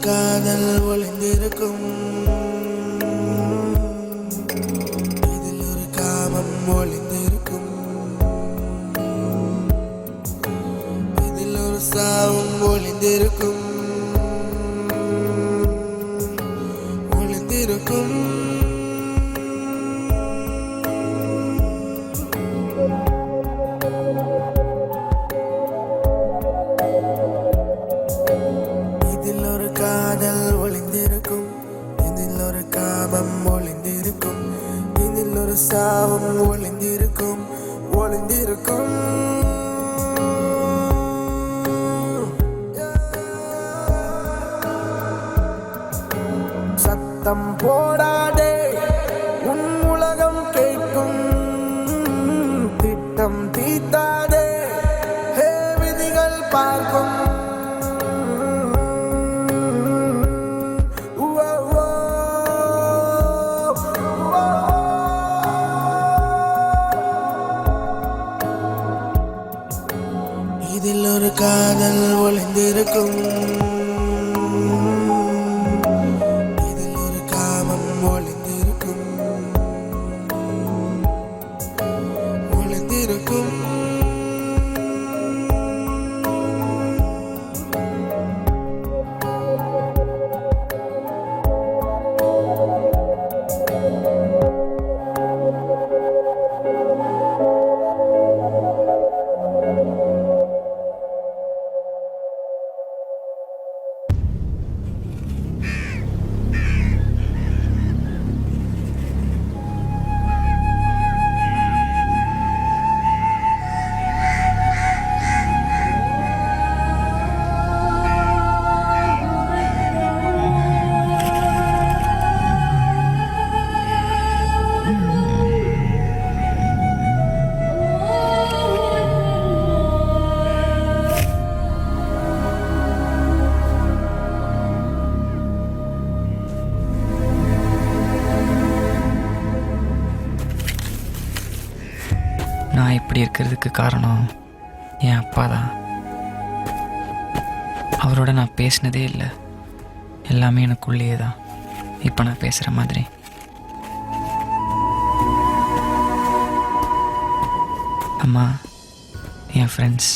காதல் ஒளிந்திருக்கும், இதில் ஒரு காமம் ஒளிந்திருக்கும், இதில் ஒரு சாவும் ஒளிந்திருக்கும், ஒளிந்திருக்கும். இதில் ஒரு காதல் ஒளிந்திருக்கும், இதில் ஒரு காமம் ஒளிந்திருக்கும், இதில் ஒரு சாவும் ஒளிந்திருக்கும், ஒளிந்திருக்கும். சத்தம் போடாதே, உன் உலகம் கேட்கும், திட்டம் தீட்டாதே, ஹே விதிகள் பார்க்கும். இதில் ஒரு காதல் ஒளிந்திருக்கும், இதில் ஒரு காமம் ஒளிந்திருக்கும், ஒளிந்திருக்கும். நான் இப்படி இருக்கிறதுக்கு காரணம் என் அப்பா தான். அவரோட நான் பேசினதே இல்லை, எல்லாமே எனக்குள்ளேயே தான். இப்போ நான் பேசுகிற மாதிரி. அம்மா, என் ஃப்ரெண்ட்ஸ்,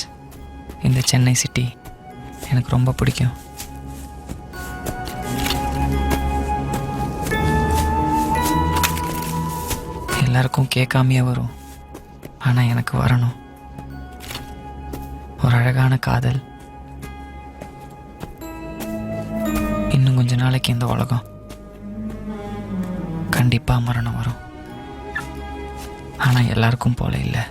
இந்த சென்னை சிட்டி எனக்கு ரொம்ப பிடிக்கும். எல்லாருக்கும் கேட்காமையே வரும், ஆனால் எனக்கு வரணும். ஒரு அழகான காதல். இன்னும் கொஞ்ச நாளைக்கு இந்த உலகம் கண்டிப்பாக மரணம் வரும். ஆனால் எல்லாருக்கும் போல இல்லை.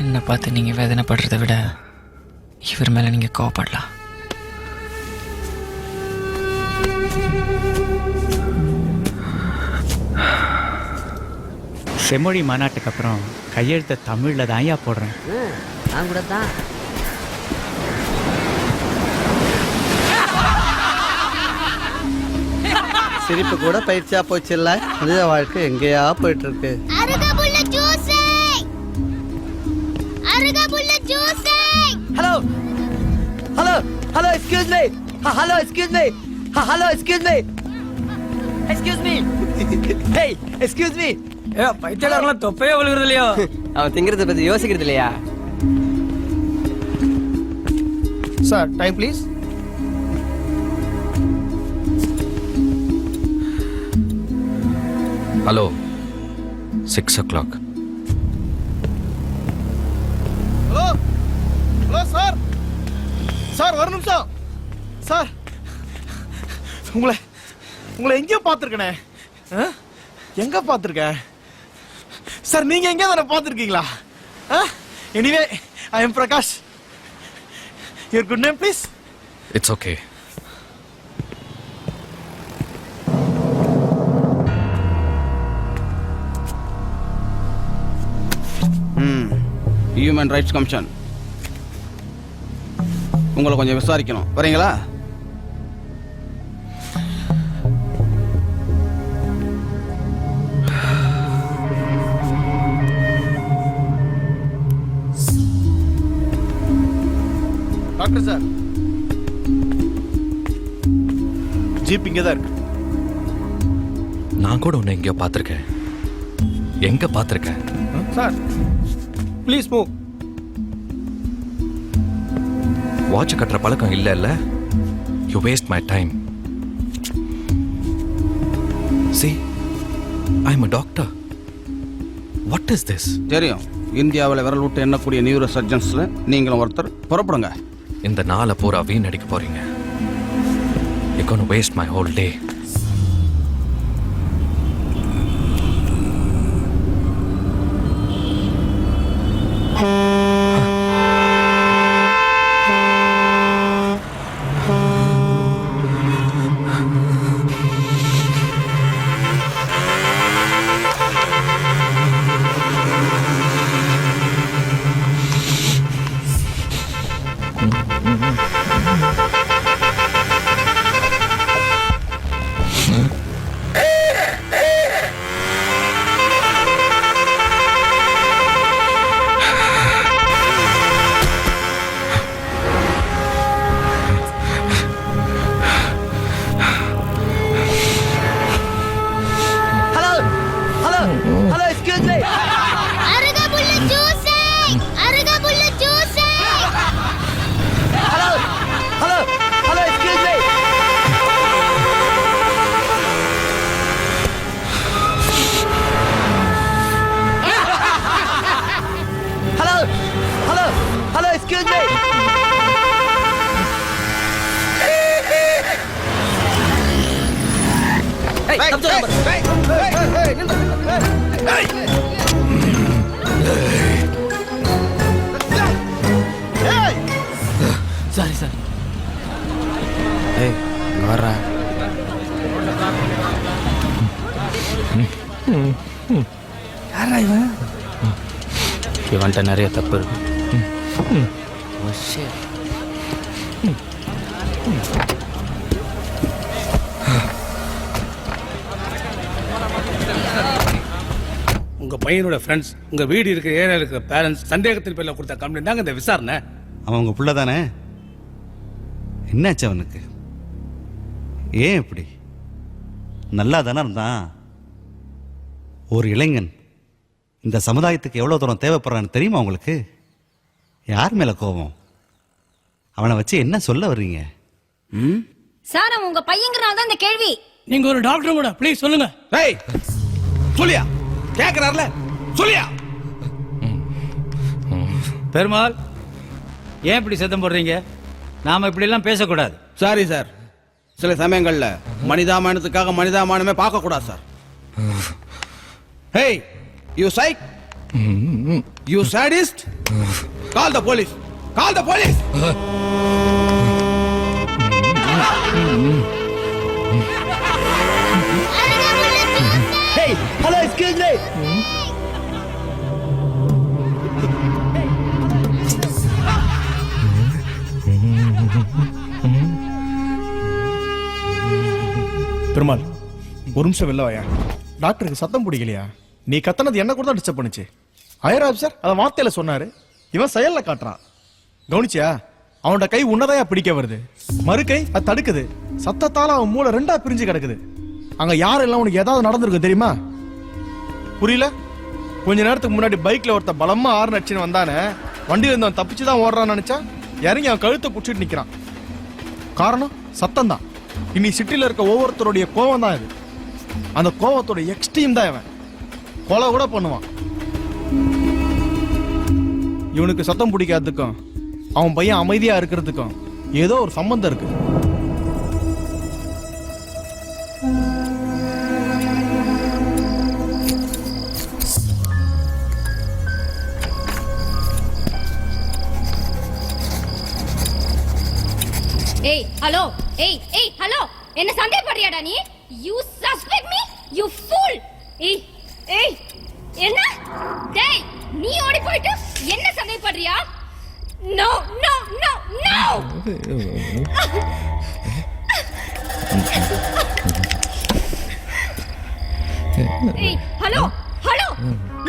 என்னை பார்த்து நீங்கள் வேதனைப்படுறதை விட இவர் மேலே நீங்கள் கோவப்படலாம். செம்மொழி மாநாட்டுக்கு அப்புறம் கையெழுத்த தமிழில் தான் போடுறேன். நான் கூட தான். சிரிப்பு கூட பயிற்சியா போச்சு இல்ல. மனித வாழ்க்கை எங்கேயா போயிட்டு இருக்கு. Hello hello hello excuse me. Hello excuse me. Hello excuse me. Excuse me. Hey excuse me. பைத்தியக்காரங்களாம் தொப்பையே விழுகிறது இல்லையோ? அவன் திங்கிறத பத்தி யோசிக்கிறது இல்லையா? Sir time please. Hello, 6 o'clock. Hello hello sir. Sir ஒரு நிமிஷம். சார் உங்களை எங்கேயோ பார்த்துருக்கனே. எங்க பார்த்துருக்கேன் சார்? நீங்க எங்கே தானே பார்த்துருக்கீங்களா? Anyway I am Prakash. Your good name please? It's okay. Human rights commission உங்களை கொஞ்சம் விசாரிக்கணும், வரீங்களா? டாக்டர் சார், ஜீப் இங்கே தான் இருக்கு. நான் கூட உன்னை எங்கேயோ பார்த்துருக்கேன். எங்க பார்த்துருக்கேன்? Sir please move. வாட்ச் கட்டுற பழக்கம் இல்ல. You waste my time. See, I'm a doctor. What is this? தெரியும், இந்தியாவில் விரல் விட்டு எண்ணக்கூடிய நியூரோ சர்ஜன்ஸ்ல நீங்களும் ஒருத்தர். புறப்படுங்க. இந்த நாளை பூரா வீணடிக்க போறீங்க. You're gonna waste my whole day. Hello, excuse me. அருகம்புல்லு juicing. Hello, excuse me. Hello, excuse me. Hey, come to Sorry, sir. ஏய், இங்க வர்றா. யாரா இவன்? இவன்ட்ட நிறைய தப்பு இருக்கு. உங்க பையனோட ஃப்ரெண்ட்ஸ், உங்க வீடு இருக்கிற ஏரியா இருக்கிற பேரண்ட்ஸ் சந்தேகத்தின் பேர்ல கொடுத்த கம்ப்ளைண்ட் தாங்க இந்த விசாரணை. அவன் உங்க புள்ள தானே? என்னாச்சு அவனுக்கு? ஏன் இப்படி? நல்லா தானே இருந்தான். ஒரு இளைஞன் இந்த சமுதாயத்துக்கு எவ்வளோ தூரம் தேவைப்படுறான்னு தெரியுமா உங்களுக்கு? யார் மேலே கோபம்? அவனை வச்சு என்ன சொல்ல வர்றீங்க? சார், அவன் உங்க பையங்கிறனால தான் இந்த கேள்வி. நீங்க ஒரு டாக்டர் கூட ப்ளீஸ் சொல்லுங்க. ஏய், சொல்லியா? கேக்குறாருல, சொல்லியா? பெருமாள், ஏன் இப்படி சத்தம் போடுறீங்க? நாம இப்படி எல்லாம் பேசக்கூடாது. சாரி சார், சில சமயங்கள்ல மனிதாமானத்துக்காக மனிதாமானமே பார்க்க கூடாது sir. Hey, you psych? You sadist? Call the police. Call the police. Hey, hello, excuse me. Perumal, ஒரு நிமிஷம் வெளில வாயா. டாக்டருக்கு சத்தம் பிடிக்கலையா? நீ கத்தனது என்ன கூட தான் டிஸ்டர்ப் பண்ணுச்சு. ஹையர் ஆஃபீஸர் அதை வார்த்தையில சொன்னாரு, இவன் செயல்ல காட்டுறான். கவனிச்சியா? அவனோட கை உன்னதையா பிடிக்க வருது, மறு கை அது தடுக்குது. சத்தத்தால அவன் மூளை ரெண்டா பிரிஞ்சு கிடக்குது. அங்க யாரெல்லாம் உனக்கு ஏதாவது நடந்திருக்கு தெரியுமா? புரியல? கொஞ்ச நேரத்துக்கு முன்னாடி பைக்ல ஒருத்த பலமா ஆறு நடிச்சுன்னு வந்தானே, வண்டியில இருந்தவன் தப்பிச்சுதான் ஓடுறான்னு நினைச்சா இறங்கி அவன் கழுத்தை புடிச்சிட்டு நிக்கிறான். காரணம் சத்தம் தான். இனி சிட்டில இருக்க ஒவ்வொருத்தருடைய கோவம் தான் இது. அந்த கோவத்தோட எக்ஸ்ட்ரீம் தான் இவன். கொலை கூட பண்ணுவான். இவனுக்கு சத்தம் பிடிக்காததுக்கும் அவன் பையன் அமைதியா இருக்கிறதுக்கும் ஏதோ ஒரு சம்பந்தம் இருக்கு. ஹலோ ஏய் ஏய் ஹலோ என்ன சந்தேகப்படுறியாடா நீ you suspect me you pool ஏய் ஏய் என்ன டேய் நீ ஓடி போயிட்டு என்ன சந்தேகப்படுறியா நோ நோ நோ நோ ஏய் ஹலோ ஹலோ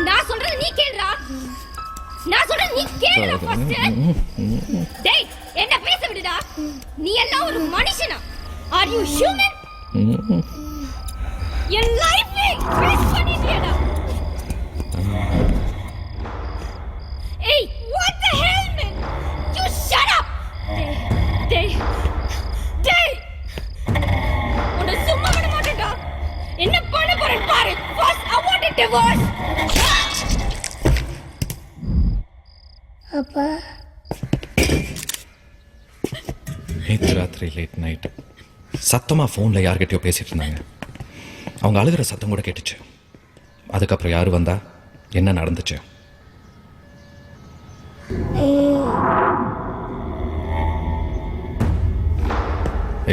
நான் சொல்றது நீ கேளுடா நான் சொல்றது நீ கேளுடா ஃபர்ஸ்ட் டேய் என்ன பேச விடுடா நீ எல்லாம் ஒரு மனுஷனா ஆர் யூ ஹியூமன் என் லைஃப் வேஸ்ட் பண்ணிட்டியடா ஏய் what the hell man you shut up டேய் டேய் உன்னை சும்மா விட மாட்டேன்டா என்ன பண்ண போறேன் பாரு first I want a divorce அப்பா நேற்று ராத்திரி லேட் நைட் சத்தமாக ஃபோனில் யார்கிட்டயோ பேசிட்டு இருந்தாங்க. அவங்க அழுகிற சத்தம் கூட கேட்டுச்சு. அதுக்கப்புறம் யார் வந்தா என்ன நடந்துச்சு?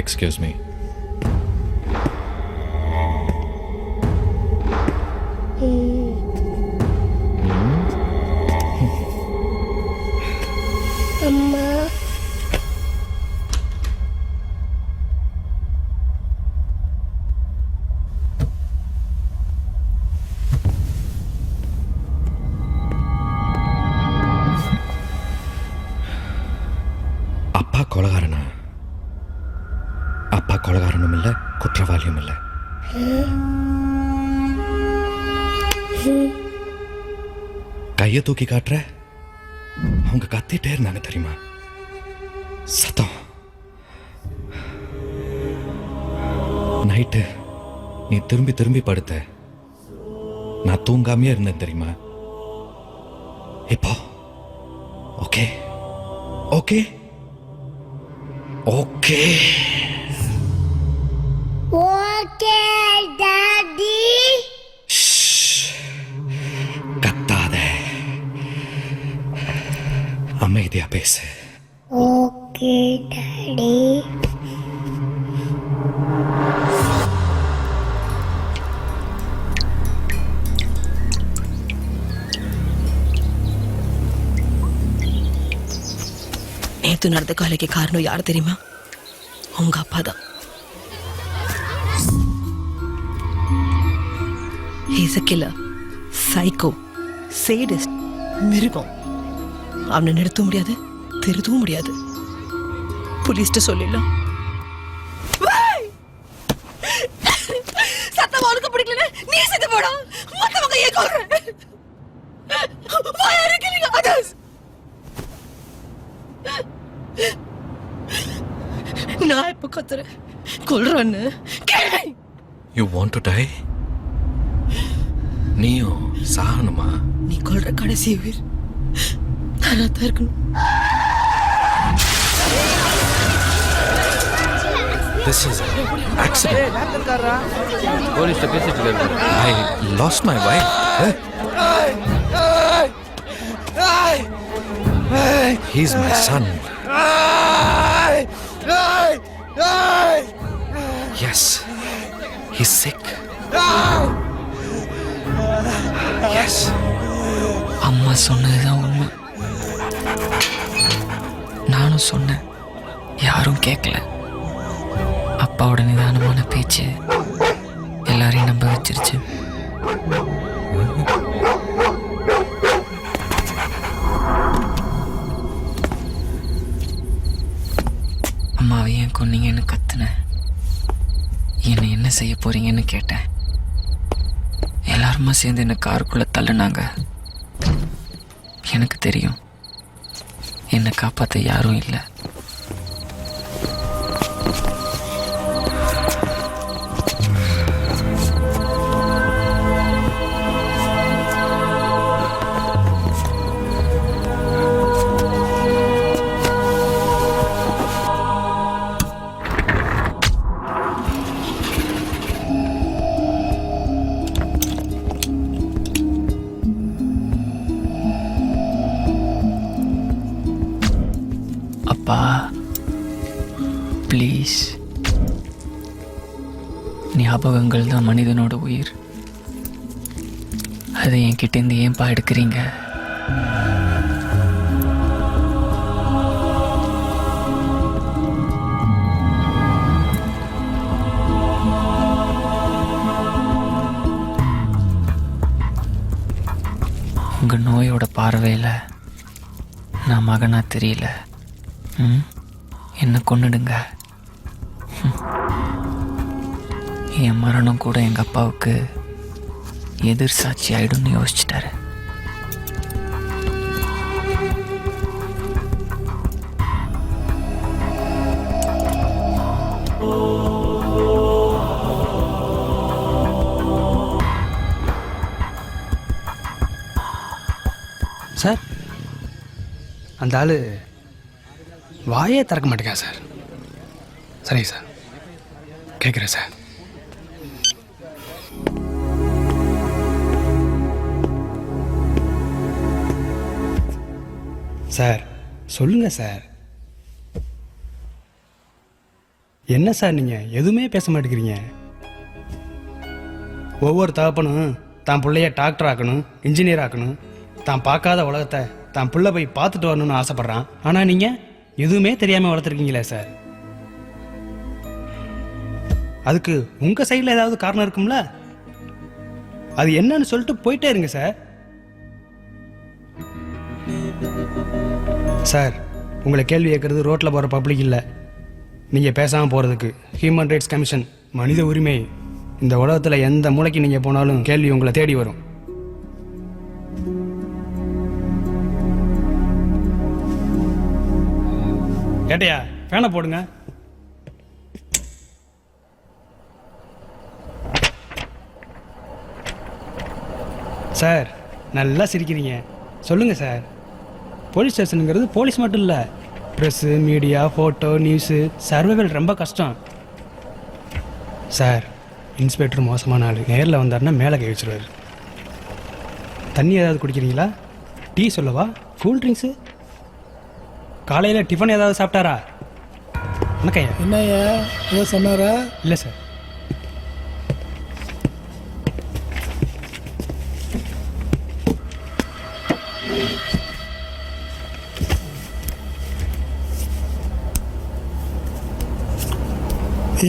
Excuse me. அம்மா அப்பா கொலகாரனா? அப்பா கொலகாரனும் இல்லை, குற்றவாளியும் இல்லை. கையை தூக்கி காட்டுற. அவங்க கத்திட்டே இருந்தாங்க தெரியுமா? சத்தம். நைட்டு நீ திரும்பி திரும்பி படுத்த. நான் தூங்காமையே இருந்தேன் தெரியுமா? இப்போ okay okay okay okay daddy கத்தாத, அமைதியா பேசு. ஓகே டாடி நேத்து நடந்த கொலைக்கு காரணம் யார் தெரியுமா? உங்க அப்பா தான். He's a killer, psycho, sadist, மிருகம். அவனை நிறுத்த முடியாது, திருத்தவும் முடியாது. போலீஸ்ட சொல்லிடலாம். சத்தம் அவனுக்கு பிடிக்கல, நீ செத்து போடா. மத்தவங்க ஏன் கொல்ற? Why are you killing others? நான் இப்ப கத்துறேன், கொல்றேன்னு. You want to die? நீயும் சாகணுமா? நீ கொல்ற கடைசி உயிர் நானா தான் இருக்கணும். This is an accident. போலீஸ்ட்ட பேசிட்டு இருக்காரு. I lost my wife. He's my son. Yes, he's sick. Yes. அம்மா சொன்னதுதான் உண்மை. நானும் சொன்னேன், யாரும் கேட்கல. அப்பாவோட நிதானமான பேச்சு எல்லாரையும் நம்ப வச்சிருச்சு. அம்மாவை ஏன் கொன்னீங்கன்னு கத்துனேன். என்னை என்ன செய்ய போறீங்கன்னு கேட்டேன். எல்லாருமா சேர்ந்து என்னை காருக்குள்ள தள்ளுனாங்க. எனக்கு தெரியும், என்னை காப்பாற்ற யாரும் இல்லை. அப்பா ஞாபகங்கள் தான் மனிதனோட உயிர். அதை என்கிட்டேருந்து ஏன்பா எடுக்கிறீங்க? உங்கள் நோயோட பார்வையில் நான் மகனா தெரியல. என்னை கொன்னுடுங்க. என் மரணம் கூட எங்கள் அப்பாவுக்கு எதிர் சாட்சி ஆயிடும்னு யோசிச்சிட்டாரு. சார், அந்த ஆள் வாயே திறக்க மாட்டேங்க சார். சரிங்க சார், கேட்குறேன் சார். சார் சொல்லுங்க சார். என்ன சார் நீங்கள் எதுவுமே பேச மாட்டேங்கிறீங்க? ஒவ்வொரு தகப்பனும் தான் பிள்ளைய டாக்டர் ஆக்கணும், இன்ஜினியர் ஆக்கணும், தான் பார்க்காத உலகத்தை தான் பிள்ளை போய் பார்த்துட்டு வரணும்னு ஆசைப்பட்றான். ஆனால் நீங்கள் எதுவுமே தெரியாமல் வளர்த்துருக்கீங்களே சார். அதுக்கு உங்கள் சைடில் ஏதாவது காரணம் இருக்கும்ல? அது என்னன்னு சொல்லிட்டு போயிட்டே இருங்க சார். சார், உங்களை கேள்வி கேட்குறது ரோட்டில் போகிற பப்ளிக் இல்லை, நீங்கள் பேசாமல் போகிறதுக்கு. ஹியூமன் ரைட்ஸ் கமிஷன், மனித உரிமை. இந்த உலகத்தில் எந்த மூலைக்கு நீங்கள் போனாலும் கேள்வி உங்களை தேடி வரும். ஏட்டையா, ஃபேனை போடுங்க. சார், நல்லா சிரிக்கிறீங்க. சொல்லுங்கள் சார். போலீஸ் ஸ்டேஷனுங்கிறது போலீஸ் மட்டும் இல்லை, press, media, photo, news, survival ரொம்ப கஷ்டம். சார், இன்ஸ்பெக்டர் மோசமான ஆள். நேரில் வந்தாருன்னா மேலே கை வச்சுருவார். தண்ணி ஏதாவது குடிக்கிறீங்களா? டீ சொல்லவா? Cool drinks? காலையில் டிஃபன் ஏதாவது சாப்பிட்டாரா? வணக்கம். என்னய்யா ஏதோ சொன்னாரா? இல்லை சார்.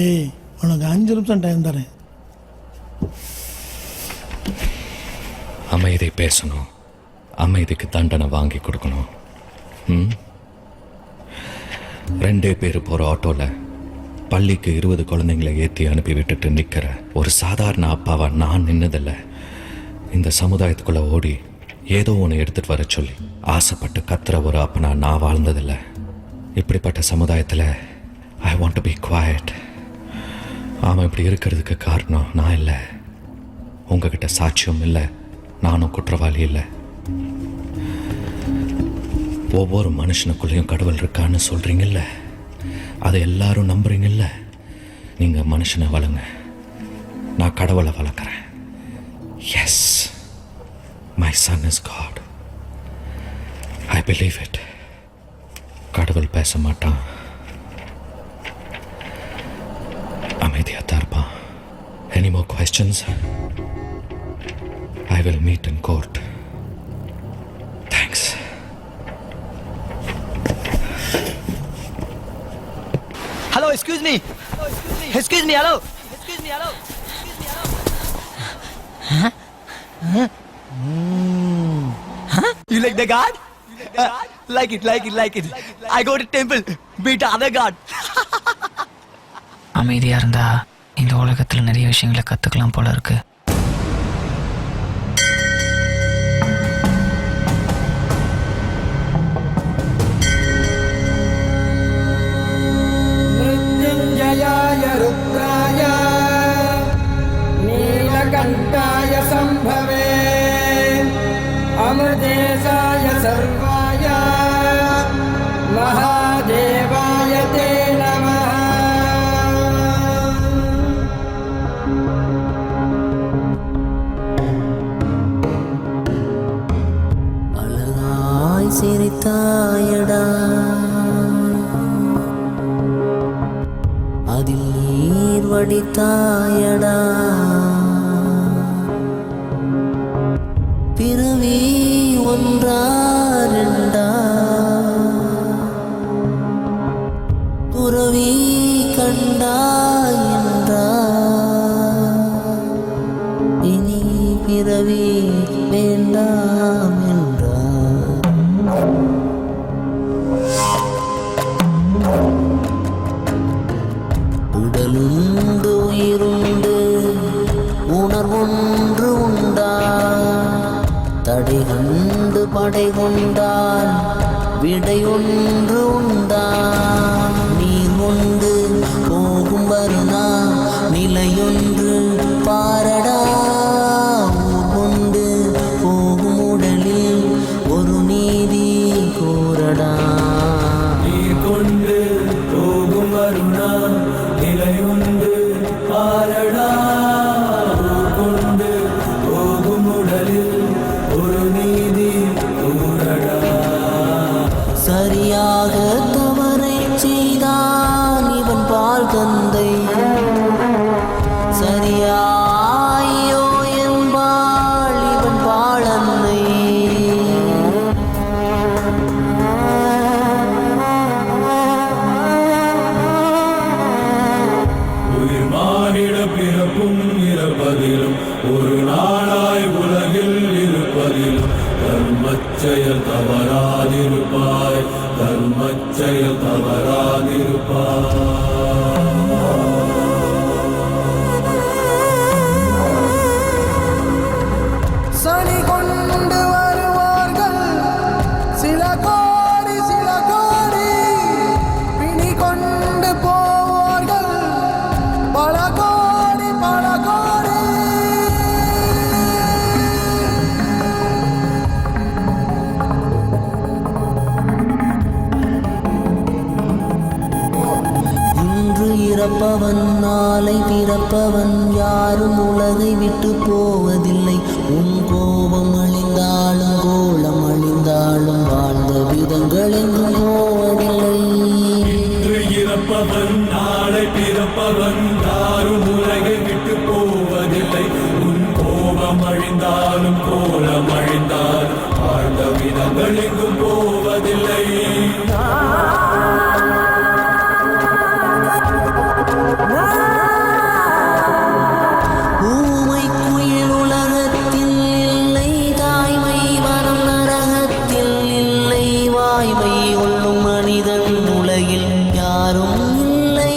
ஏய், உனக்கு 5 நிமிஷம் டைம் தரேன். அமைதி பேசணும், அமைதிக்கு தண்டனை வாங்கி கொடுக்கணும். 2 பேர் போகிற ஆட்டோவில் பள்ளிக்கு 20 குழந்தைங்களை ஏற்றி அனுப்பி விட்டுட்டு நிற்கிற ஒரு சாதாரண அப்பாவா நான் நின்னதில்லை. இந்த சமுதாயத்துக்குள்ளே ஓடி ஏதோ ஒன்று எடுத்துகிட்டு வர சொல்லி ஆசைப்பட்டு கத்துற ஒரு அப்பனா நான் வாழ்ந்ததில்லை. இப்படிப்பட்ட சமுதாயத்தில் I want to be quiet. அவன் இப்படி இருக்கிறதுக்கு காரணம் நான் இல்லை. உங்ககிட்ட சாட்சியம் இல்லை, நானும் குற்றவாளி இல்லை. ஒவ்வொரு மனுஷனுக்குள்ளேயும் கடவுள் இருக்கான்னு சொல்கிறீங்கல்ல, அதை எல்லாரும் நம்புறீங்கல்ல. நீங்கள் மனுஷனை வளங்க, நான் கடவுளை வளர்க்குறேன். Yes, my son is god. I believe it. கடவுள் பேச மாட்டான், அமைதியாக தான் இருப்பான். Any more questions? I will meet in court. Thanks. Hello, excuse me. Excuse me, hello. Excuse me, hello. You like the god? Like it. I go to temple, beat other god. அமைதியாக இருந்தால் இந்த உலகத்தில் நிறைய விஷயங்களை கற்றுக்கலாம் போல இருக்கு. மிருத்யுஞ்சயாய ருத்ராய நீலகண்டாய சம்பவே அமிர்தேசாய சர்வாய மகாதேவாய தே நமः. அழகாய் சிரித்தாயடா, அதில் நீர் படித்தாயடா பிறவி ஒன்றா ரெண்டா துறவி கண்டாய் என்றா இனி பிறவி வேண்டாம் என்றா உடலுண்டு உயிருண்டு உணர்வொன்று உண்டா தடை கண்டு படை கொண்டால் விடையொன்று உண்டா நீர் கொண்டு போகும் வருணா நிலையொன்று பாரடா ஊர் கொண்டு போகும் உடலில் ஒரு நீதி கூறடா நீர் கொண்டு போகும் வருணா நிலையொன்று பாரடா ஊர் கொண்டு போகும் உடலில் ஒரு நீதி கூறடா சரியாக தவறை செய்தான் இவன் பால் தந்தை சரியாயோ என்பாள் இவன் பாழன்னை உயிர் மானிட பிறப்பும் இறப்பதிலும் ஒரு நாளாய் உலகில் இருப்பதிலும் தர்மச்செயல் தவறாதிருப்பாய் தர்மச்செயல் தவறாதிருப்பாய் சனி கொண்டு வருவார்கள் சில கோடி பிணி கொண்டு போவார்கள் பல கோடி இன்று இறப்பவன் நாளை பிறப்பவன் யாரும் உலகை விட்டு போவதில்லை உன் கோபம் அழிந்தாலும் கோலம் அழிந்தாலும் வாழ்ந்த விதங்கள் எங்கும் போவதில்லை இன்று இறப்பவன் நாளை பிறப்பவன் யாரும் உலகை விட்டு போவதில்லை உன் கோபம் அழிந்தாலும் கோலம் அழிந்தால் வாழ்ந்த விதங்கள் எங்கும் போவதில்லை ஊமை குயில் உலகத்தில் இல்லை தாய்மை வனம் நரகத்தில் இல்லை வாய்மை கொள்ளும் மனிதன் உலகில் யாரும் இல்லை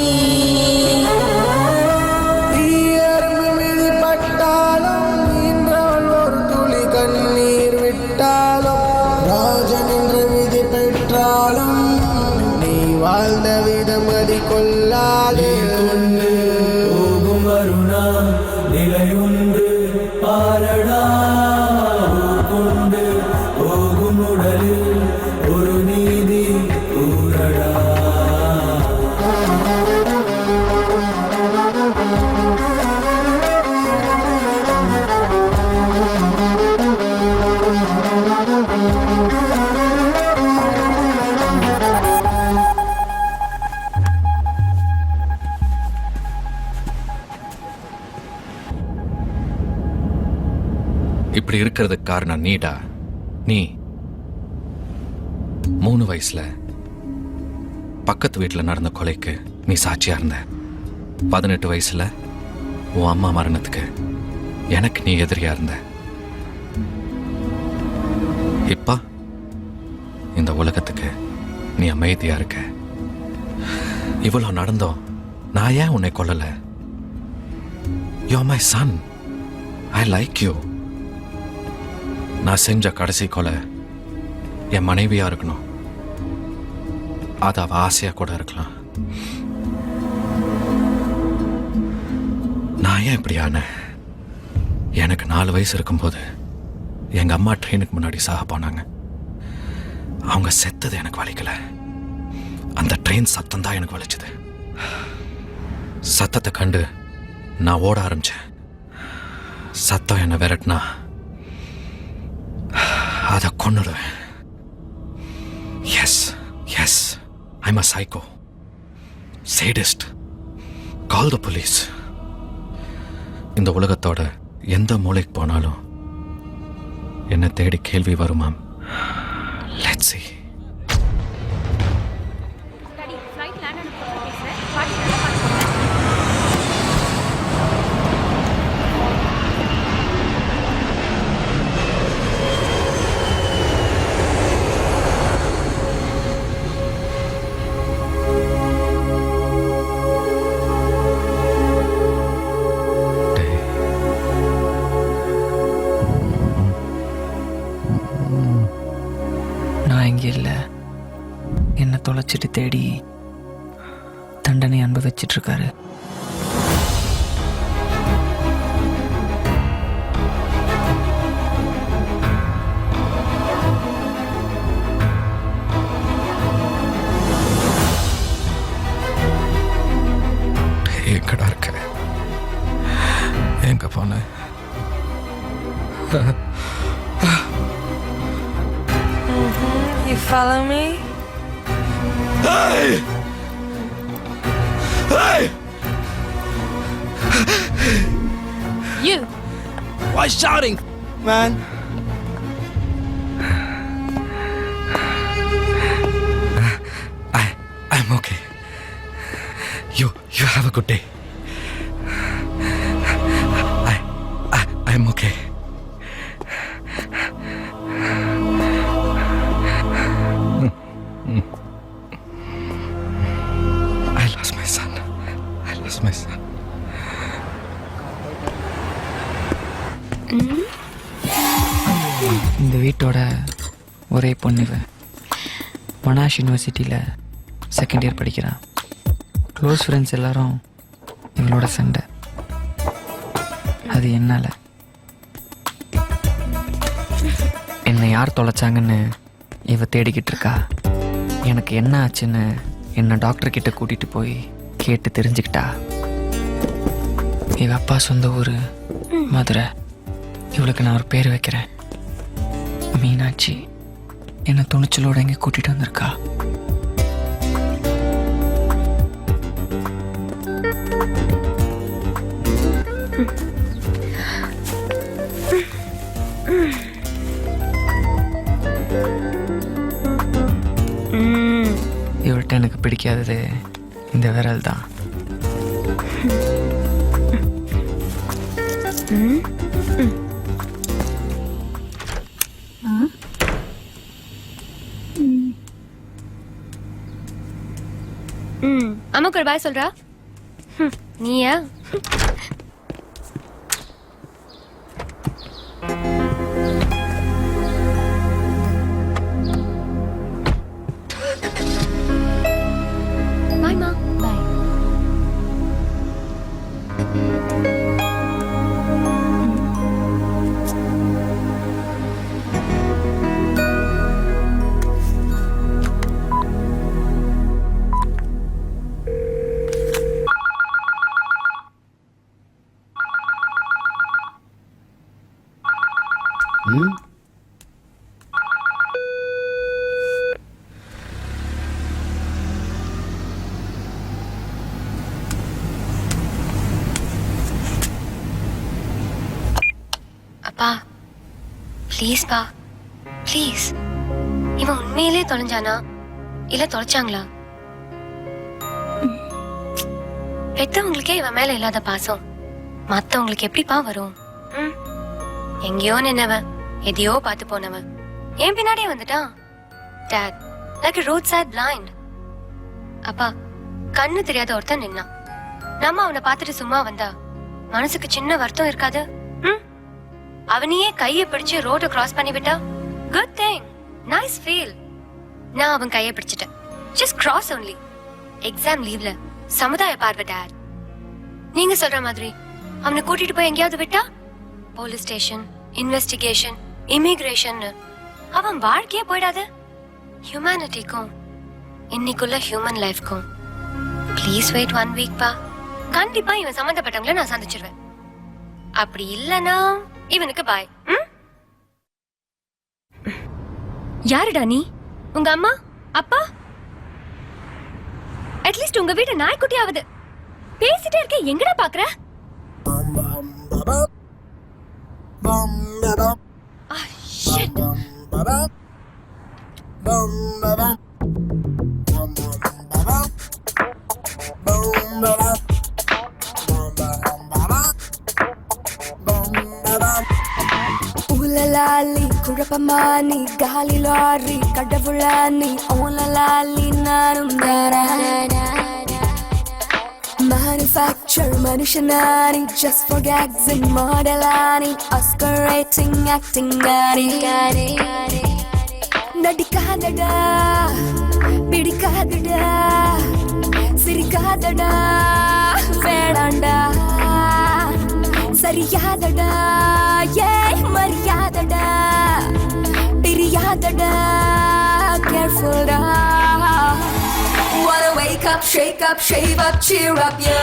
மிதிப்பட்டாலும் இன்றவள் ஒரு துளி கண்ணீர் விட்டாலும் ராஜன் என்று விதி பெற்றாலும் நீ வாழ்ந்த விதமதி கொள்ளாதே கொண்டு போகும் வருணா நிலையுண்டு பாரடா ஊர் கொண்டு போகும் உடலில் ஒரு நீதி கூறடா இப்படி இருக்கிறதுக்கு காரணம் நீடா நீ 3 வயசுல பக்கத்து வீட்டில் நடந்த கொலைக்கு நீ சாட்சியா இருந்த 18 வயசுல உன் அம்மா மரணத்துக்கு எனக்கு நீ எதிரியா இருந்த இப்ப இந்த உலகத்துக்கு நீ அமைதியா இருக்க இவ்வளவு நடந்தோம் நான் ஏன் உன்னை கொல்லல You're my son. I like you. நான் செஞ்ச கடைசி கொலை என் மனைவியா இருக்கணும். அது அவ ஆசையா கூட இருக்கலாம். நான் ஏன் இப்படி ஆனேன்? எனக்கு 4 வயசு இருக்கும்போது எங்க அம்மா ட்ரெயினுக்கு முன்னாடி சாக போனாங்க. அவங்க செத்தது எனக்கு வலிக்கல. அந்த ட்ரெயின் சத்தம் தான் எனக்கு வலிச்சது. சத்தத்தை கண்டு நான் ஓட ஆரம்பிச்சேன். சத்தம் என்னை விரட்டினா அதை கொன்னுடுவேன். Yes I'm a psycho, sadist, call the police. இந்த உலகத்தோட எந்த மூலைக்கு போனாலும் என்ன தேடி கேள்வி வருமாம். Let's see. நான் இங்கே இல்லை, என்னை தொலைச்சிட்டு தேடி தண்டனை அனுபவிச்சிட்டு இருக்காரு. எங்கடா இருக்க? எங்க போன? You follow me? Hey! Hey! You. Why shouting, man? I'm okay. You have a good day. I'm okay. I lost my son. இந்த வீட்டோட ஒரே பொண்ணு இவ. மனாஷ் யூனிவர்சிட்டியில் செகண்ட் இயர் படிக்கிறான். க்ளோஸ் ஃப்ரெண்ட்ஸ் எல்லாரும் இவளோட சண்டை. அது என்னால். என்னை யார் தொலைச்சாங்கன்னு இவ தேடிக்கிட்டு இருக்கா. எனக்கு என்ன ஆச்சுன்னு என்னை டாக்டர்கிட்ட கூட்டிகிட்டு போய் கேட்டு தெரிஞ்சுக்கிட்டா. இவ அப்பா சொந்த ஊர் மதுரை. இவளுக்கு நான் ஒரு பேர் வைக்கிறேன், மீனாட்சி. என்னை துணிச்சலோட இங்கே கூட்டிகிட்டு வந்திருக்கா. இவள்கிட்ட எனக்கு பிடிக்காதது இந்த விரல் தான். அம்மாக்கு ஒரு பாய் சொல்றா. நீயா? பாய்மா. பாய். அப்பா ப்ளீஸ் பா, ப்ளீஸ். இவன் உண்மையிலே தொலைஞ்சானா இல்ல தொலைச்சாங்களா? பெத்தவங்களுக்கே இவன் மேல இல்லாத பாசம் மத்தவங்களுக்கு எப்படிப்பா வரும்? எங்கேயோ நின்னவன், எதையோ பார்த்து போனவன் என் பின்னாடியே வந்துட்டான். Dad, like a roadside blind. அப்பா, கண்ணு தெரியாத ஒருத்தன் நின்னான். நம்ம அவனை பார்த்துட்டு சும்மா வந்தா மனசுக்கு சின்ன வருத்தம் இருக்காது? அவனையே கையை பிடிச்சு ரோட கிராஸ் பண்ணி விட்டா குட் திங், நைஸ் ஃபீல். நான் அவன் கையை பிடிச்சிட்டேன். Just cross only. எக்ஸாம் லீவ்ல சமுதாய பார்வை டாட். நீங்க சொல்ற மாதிரி அவனை கூட்டிட்டு போய் எங்கேயாவது விட்டா போலீஸ் ஸ்டேஷன், இன்வெஸ்டிகேஷன், இமிகிரேஷன், அவன் வாழ்க்கையே போயிடாது. ஹியூமனிட்டிக்கும் இன்னைக்குள்ள ஹியூமன் லைஃப்க்கும் ப்ளீஸ் வெயிட் 1 வீக் பா. கண்டிப்பா இவன் சம்பந்தப்பட்டவங்களை நான் சந்திச்சிருவேன். அப்படி இல்லனா இவனுக்கு பாய். யாருடா நீ? உங்க அம்மா அப்பா? அட்லீஸ்ட் உங்க வீட்டு நாய்க்குட்டியாவது. பேசிட்டே இருக்க எங்கடா பாக்குற? Shit. ఊలలాలి కుഴపమాని గాలి లారీ కడవుళాని ఓలలాలి నానుందారా Manufacture మనుషనాని just for gags and modelani Oscar rating acting gani நடிக்காதடா பிடிக்காதடா சிரிக்காதடா வேடாண்டா சரியாதடா ஏய் மரியாதடா பிரியாதடா careful டா Wanna wake up, shake up, shave up, cheer up, yo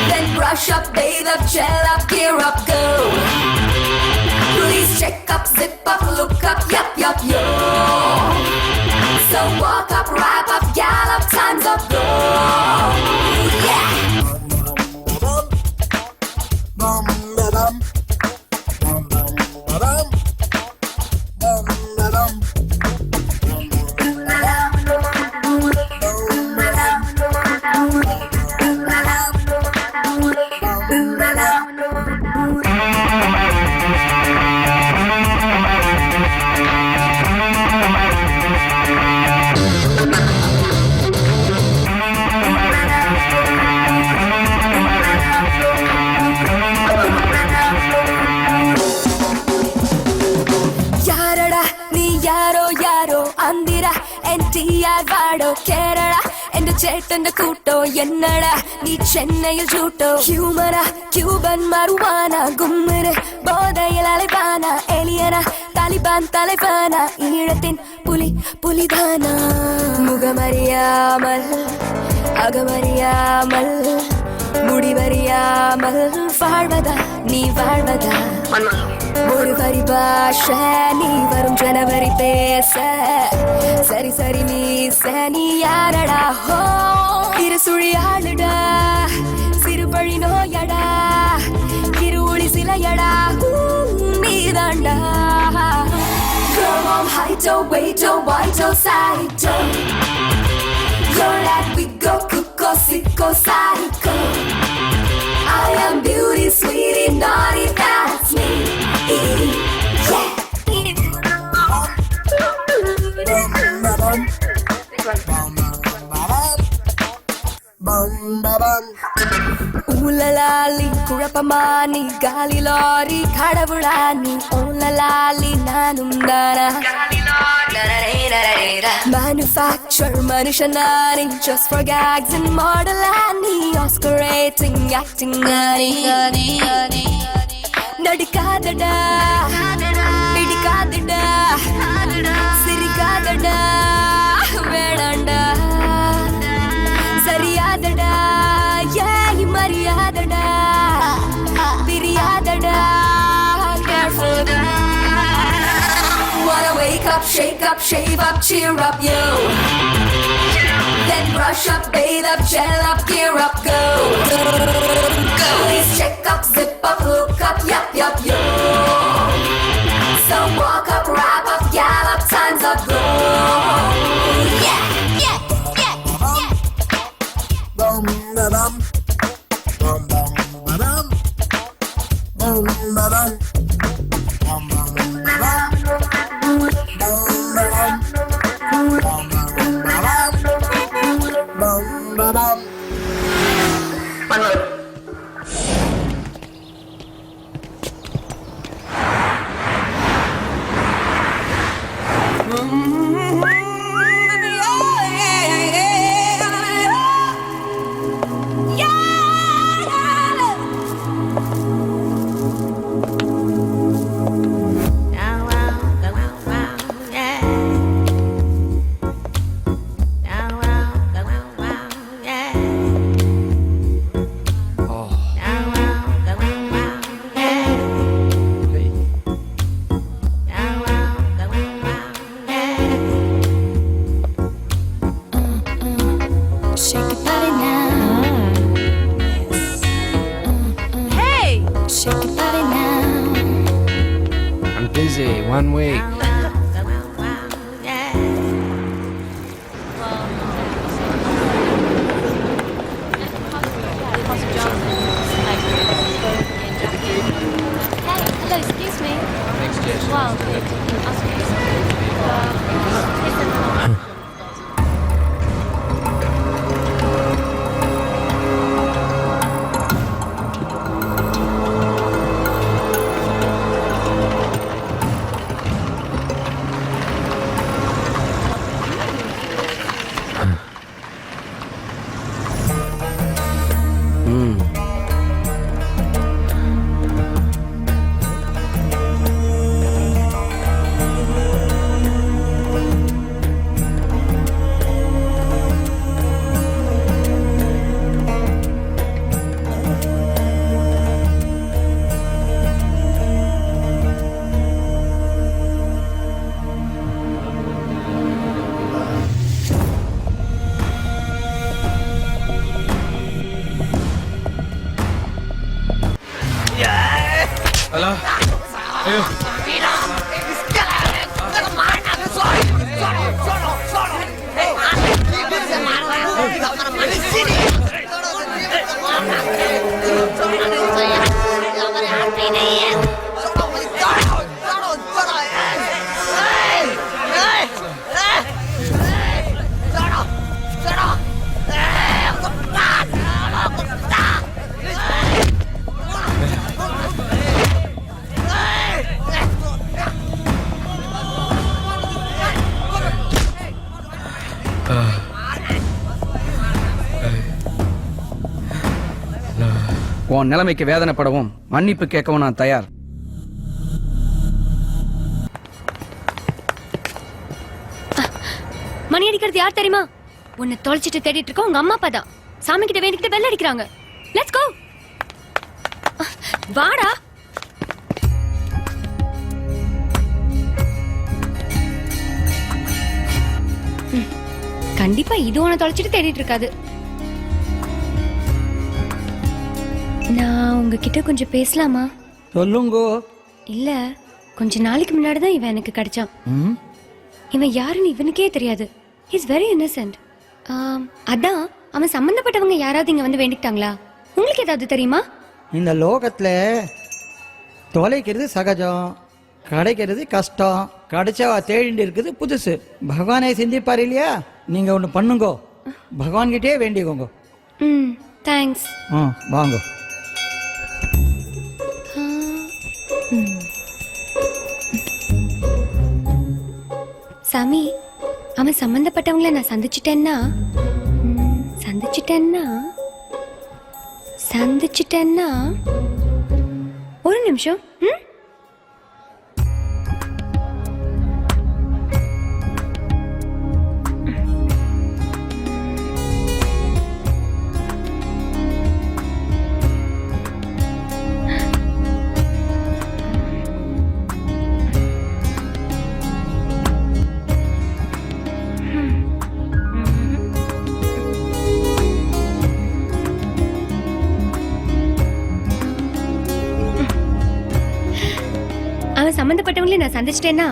Then brush up, bathe up, gel up, gear up, go Please check up, zip up, look up, yup, yup, yo So walk up, wrap up, gallop, time's up, go Yeah വാടോ കേരള എന്റെ ചേട്ടന്റെ കൂട്ടോ എന്നട നീ ചെന്നൈയിൽ ചൂട്ടോ ഹ്യൂമന Cuban മറുവാന ഗുമ്മന് ബോധയിൽ അലൈവാന എലിയന Taliban തലൈവാന ഈഴത്തിൻ പുലി പുലിദാന മുഖമറിയാമൽ അകമറിയാമൽ முடிவறியாமல் வாழ்வதா நீ வாழ்வதா ஒரு பரிபாஷ நீ வரும் ஜனவரி பேச சரி சரி நீ சனி யாரடா ஹோ இரு சுழியாளுடா சிறுபழி நோயடா இரு ஒளி சிலையடா நீதாண்டா Come on, high-toe, way-toe, wide-toe, side-toe You're like we go, cuckoo, sicko, psycho I am beauty, sweetie, naughty, that's me ఊలలాలి కుഴపమాని గాలి లారీ కడవుళాని ఓలలాలి నానుందారా Manufacture మనుషనాని just for gags and modelani Oscar rating acting gani நடிக்காதடா பிடிக்காதடா சிரிக்காதடா வேடாண்டா சரியாதடா ஏய் மரியாதடா பிரியாதடா careful டா Wanna wake up, shake up, shave up, cheer up, yo Then brush up, bathe up, gel up, gear up, go Please check up, zip up, look up, yup, yup, yo So walk up, wrap up, gallop, time's up, go Yeah, yeah, yeah, yeah Bum, ba-dum Bum, bum, ba-dum Bum, ba-dum Bum, bum, ba-dum easy. 1 week. Hello, excuse me. Wow. உன் நிலைமைக்கு வேதனைப்படவும் மன்னிப்பு கேட்கவும் நான் தயார். மணி அடிக்கிறது யார் தெரியுமா? உன்னை தொலைச்சிட்டு தேடிட்டு இருக்க உங்க அம்மா அப்பா தான். சாமி கிட்ட வேண்டிக்கிட்டு வெள்ள அடிக்கிறாங்க. Let's go. வாடா. கண்டிப்பா இது உன்னை தொலைச்சிட்டு தேடிட்டு இருக்காது. நான் உங்ககிட்ட கொஞ்சம் பேசலாமா? சொல்லுங்கோ. இல்ல, கொஞ்ச நாளைக்கு முன்னாடி தான் இவன் எனக்கு கிடைச்சான். இவன் யாருன்னு இவனுக்கே தெரியாது. Is very Innocent. அதான் அவன் சம்பந்தப்பட்டவங்க யாராவது இங்க வந்து வேண்டிக்கிட்டாங்களா? உங்களுக்கு ஏதாவது தெரியுமா? இந்த லோகத்துல தொலைக்கிறது சகஜம், கிடைக்கிறது கஷ்டம். கிடைச்சவா தேடிட்டு இருக்குது புதுசு. பகவானே சிந்திப்பார் இல்லையா? நீங்க ஒன்று பண்ணுங்கோ, பகவான்கிட்டே வேண்டிக்கோங்க. தேங்க்ஸ். வாங்க. சாமி, அவன் சம்பந்தப்பட்டவங்கள நான் சந்திச்சிட்டேன்னா ஒரு நிமிஷம். அவன் சம்பந்தப்பட்டவங்களே நான் சந்திச்சிட்டேன்னா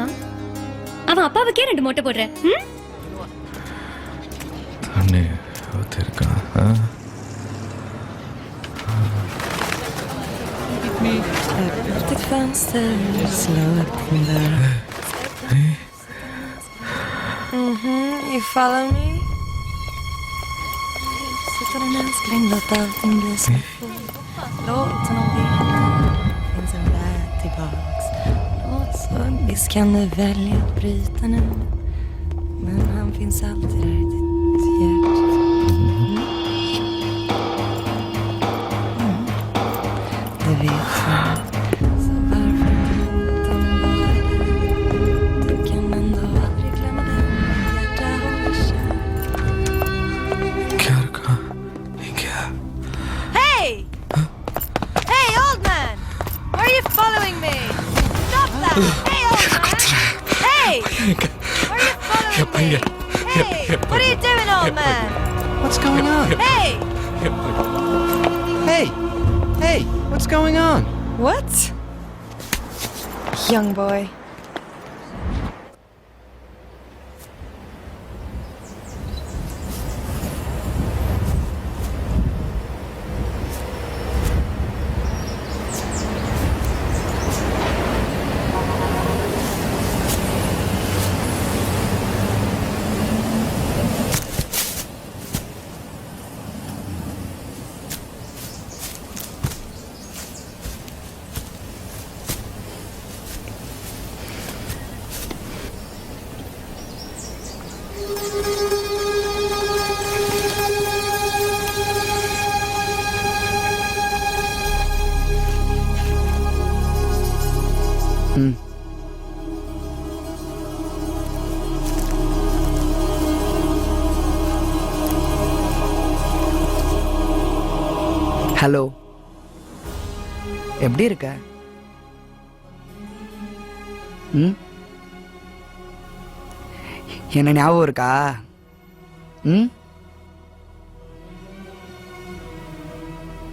அவன் அப்பாவுக்கே 2 மொட்டை போடுறேன். You follow me? Sitter en älskling, låt allting bli som förr. Låt honom veta, finns en väg tillbaks. Låt så visst kan du välja att bryta nu, men han finns alltid där i ditt hjärta. Det vet jag. Så varför låta mig vara där? Du kan ändå aldrig glömma den. Ditt hjärta håller kär. Hey! Hey, old man! Why are you following me? Stop that! Hey, old man! Hey! Why are you following me? Hey! What are you doing, old man? What's going on? Hey! Hey! Hey! What's going on? What? Young boy, ம். Hello, எப்படி இருக்க? ம், என்ன ஞாபகம் இருக்கா? ம்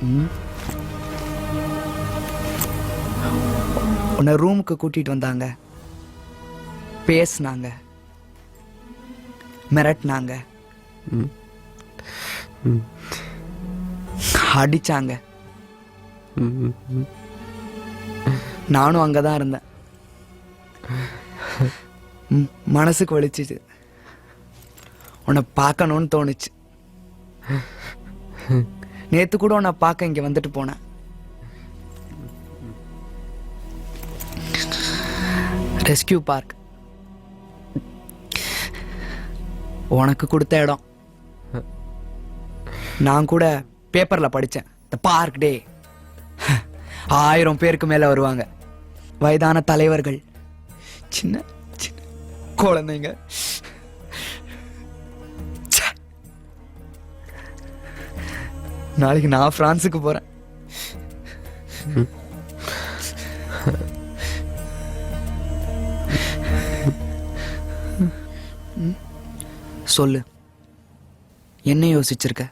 ம். உன்னை ரூமுக்கு கூட்டிட்டு வந்தாங்க, பேசினாங்க, மிரட்டினாங்க, அடிச்சாங்க. நானும் அங்கதான் இருந்தேன். மனசுக்கு வலிச்சுது. உன்னை பார்க்கணும்னு தோணுச்சு. நேத்து கூட உன்னை பார்க்க இங்க வந்துட்டு போனேன். ரெஸ்கியூ பார்க் உனக்கு கொடுத்த இடம். நான் கூட பேப்பர்ல படிச்சேன், த பார்க் டே 1000 பேருக்கு மேல வருவாங்க. வயதான தலைவர்கள், சின்ன சின்ன குழந்தைங்க. ச்சே. நாளைக்கு நான் பிரான்ஸுக்கு போறேன். சொல்லு, என்ன யோசிச்சிருக்க?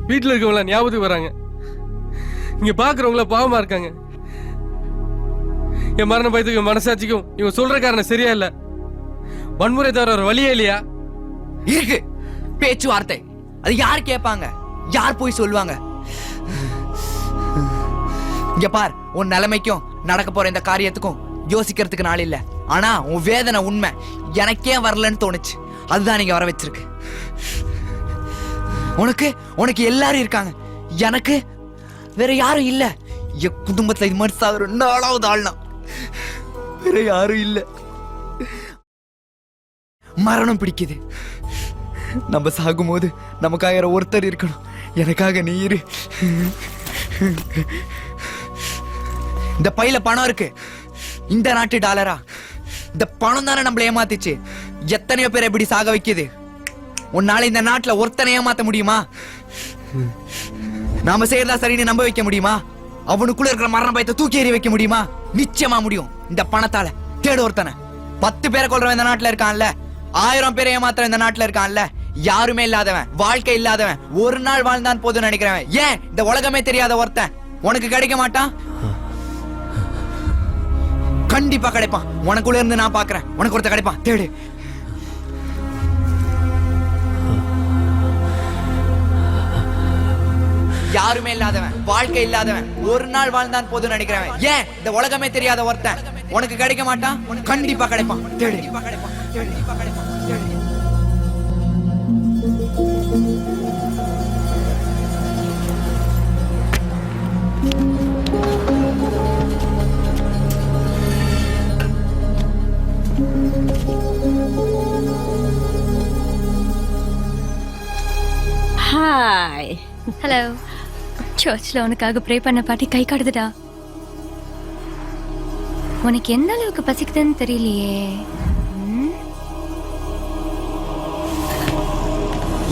வீட்டில் இருக்கவங்கள ஞாபகத்துக்கு வராங்க, இங்க பாக்குறவங்கள பாவமா இருக்காங்க. என் மரண பயத்துக்கும் மனசாட்சிக்கும் இவன் சொல்ற காரணம் சரியா இல்ல. வன்முறை தவிர ஒரு வழியே இல்லையா? இருக்கு பேச்சுவார்த்தை. அது யார் கேட்பாங்க? யார் போய் சொல்லுவாங்க? இங்க பார், உன் நிலைமைக்கும் நடக்க போற இந்த காரியத்துக்கும் யோசிக்கிறதுக்கு நாள் இல்ல. ஆனா உன் வேதனை உண்மை. எனக்கே வரலன்னு தோணுச்சு, அதுதான் நீங்க வர வச்சிருக்கு. உனக்கு உனக்கு எல்லாரும் இருக்காங்க, எனக்கு வேற யாரும் இல்ல. என் குடும்பத்துல இது மாதிரி சாகுற 4வது ஆள்னா வேற யாரும் இல்ல. மரணம் பிடிக்குது. நம்ம சாகும்போது நமக்காக ஒருத்தர் இருக்கணும். எனக்காக நீ இரு. இந்த பையில பணம் இருக்கு, இந்த நாட்டு டாலரா. இந்த பணம் தானே நம்மள ஏமாத்திச்சு. எத்தனையோ பேர் எப்படி சாக வைக்குது. உன்னால இந்த நாட்டுல ஒருத்தனை ஏமாத்த முடியுமா? நாம செய்யறதா சரின்னு நம்ப வைக்க முடியுமா? அவனுக்குள்ள இருக்கிற மரண பயத்தை தூக்கி எறி வைக்க முடியுமா? நிச்சயமா முடியும். இந்த பணத்தால தேடு ஒருத்தனை. 10 பேரை கொல்றவன் இந்த நாட்டுல இருக்கான்ல, 1000 பேரை ஏமாத்துற இந்த நாட்டுல இருக்கான்ல. யாருமே இல்லாதவன், வாழ்க்கை இல்லாதவன், ஒரு நாள் வாழ்ந்தான் போதும் நினைக்கிறவன், ஏன் இந்த உலகமே தெரியாத ஒருத்தன் உனக்கு கிடைக்க மாட்டான்? கண்டிப்பா கிடைப்பான். உனக்குள்ள இருந்து நான் பாக்குறேன், உனக்கு ஒருத்தர் கிடைப்பான். தேடு. யாருமே இல்லாதவன், வாழ்க்கை இல்லாதவன், ஒரு நாள் வாழ்ந்தான் போதும் நினைக்கிறவன், ஏன் இந்த உலகமே தெரியாத ஒருத்தன் உனக்கு கிடைக்க மாட்டான்? கண்டிப்பா கிடைப்பான். தேடு. ஹாய். ஹலோ. சர்ச்சில் உனக்காக ப்ரே பண்ண பாட்டி கை காட்டுதுடா. உனக்கு எந்த அளவுக்கு பசிக்குதுன்னு தெரியலையே.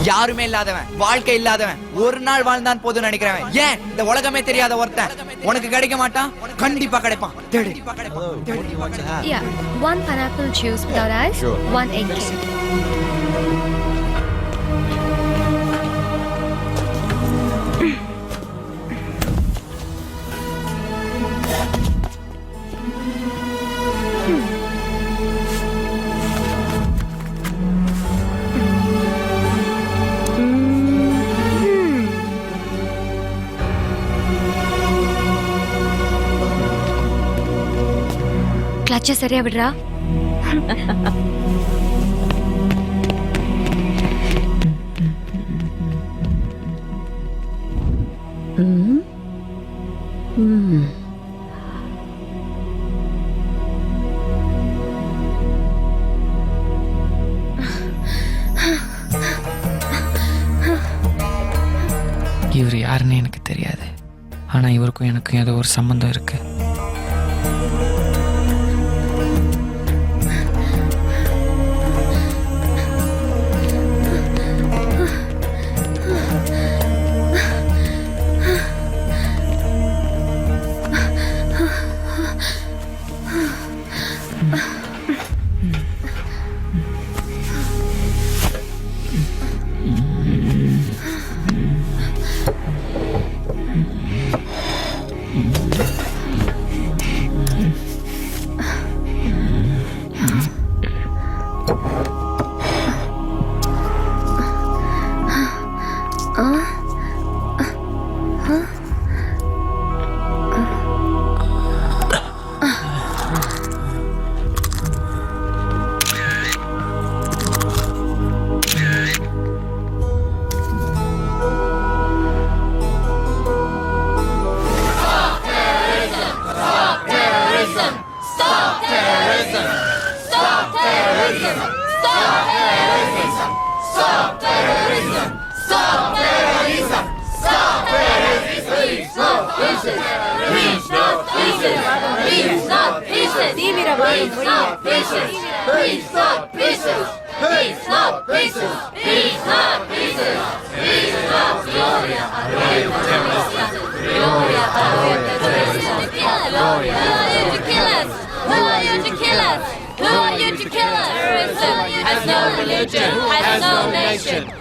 யாருமே இல்லாதவன், வாழ்க்கை இல்லாதவன், ஒரு நாள் வாழ்ந்தான் போதும் நினைக்கிறவன், ஏன் இந்த உலகமே தெரியாத ஒருத்தன் உனக்கு கிடைக்க மாட்டான்? கண்டிப்பா கிடைப்பான். தேடு. Yeah, 1 pineapple juice without ice, 1 egg cake. கிளட்ச சரியா விடுறா. இவர் யாருன்னு எனக்கு தெரியாது, ஆனா இவருக்கும் எனக்கும் ஏதோ ஒரு சம்பந்தம் இருக்கு.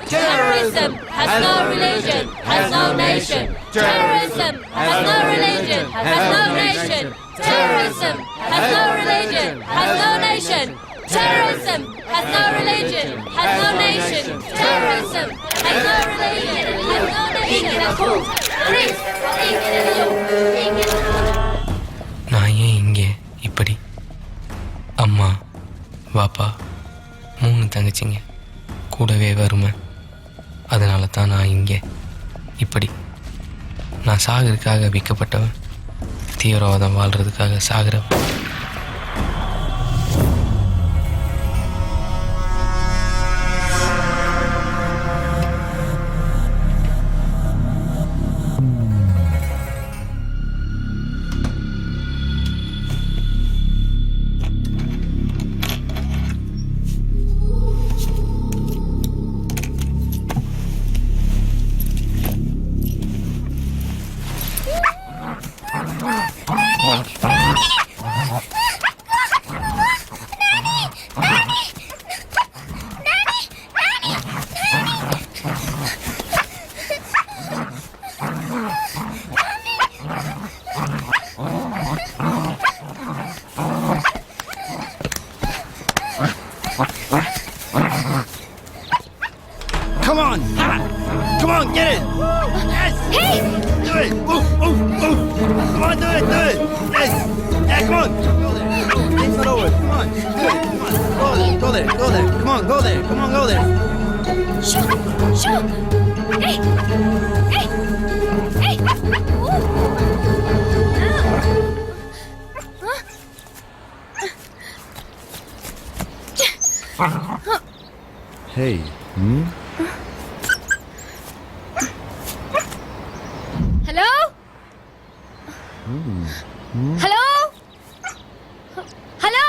Terrorism has no religion, has no nation. Terrorism has no religion, has no nation. Terrorism has no religion, has no nation. Terrorism has no religion, has no nation. Terrorism has no religion, has no nation. நான் ஏன் இங்கே இப்படி? அம்மா, பாப்பா, 3 தங்கச்சிங்க கூடவே வருமே. அதனால தான் நான் இங்கே இப்படி. நான் சாகிறதுக்காக விற்கப்பட்டவன், தீவிரவாதம் வாழ்கிறதுக்காக சாகிறவன். Come on! Come on, get it! Yes! Hey! Do it! Come on, do it! Yes! Yeah, come on! Go there! It's not over! Come on! Do it! Come on! Go there! Come on, go there! Come on, go there! Shoo! Hey! Hey! Hey! Hey. Hello? Hello? Hello?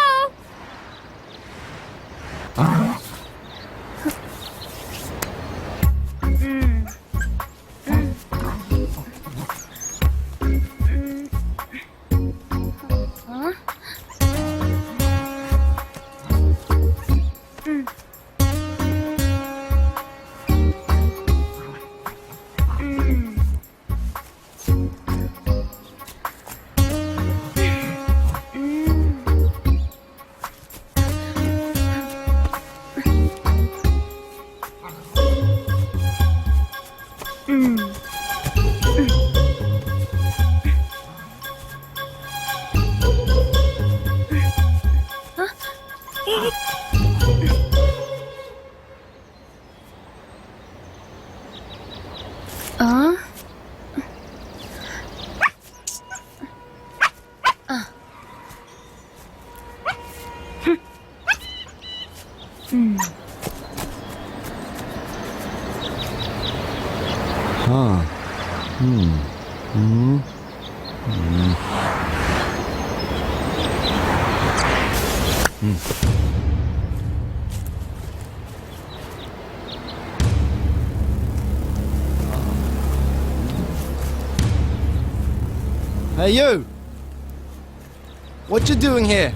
Hey, you! What you doing here?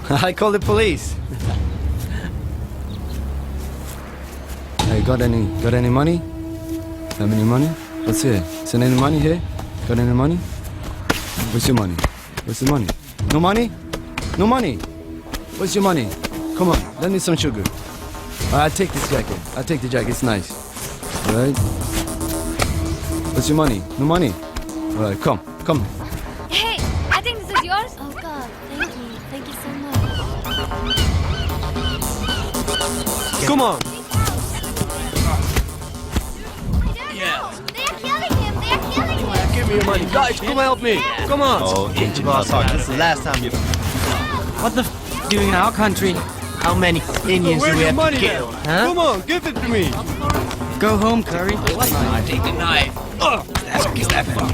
I call the police. Hey, got any money? Have any money? What's here? Is there any money here? Got any money? What's your money? What's the money? No money? No money? What's your money? Come on, lend me some sugar. I'll take this jacket. I'll take the jacket, it's nice. All right? What's your money? No money? All right, come. Hey, I think this is yours. Oh God, thank you so much. Come on. They're killing him. Give me your money. Guys, come help me. Come on. Oh, This is the last time you... What the doing in our country? How many Indians Where's do we your have money to kill? then? Huh? Come on, give it to me. Go home, Curry. Take the knife. Oh, that's that fuck.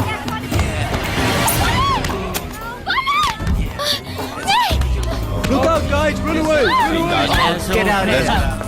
Look out, guys. Run away. Run away. Get out of here.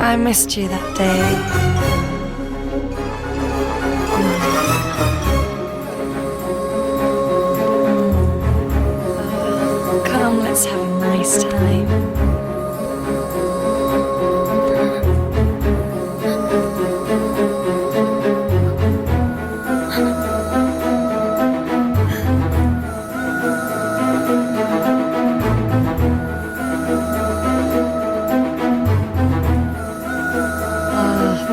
I missed you that day. Come, let's have a nice time.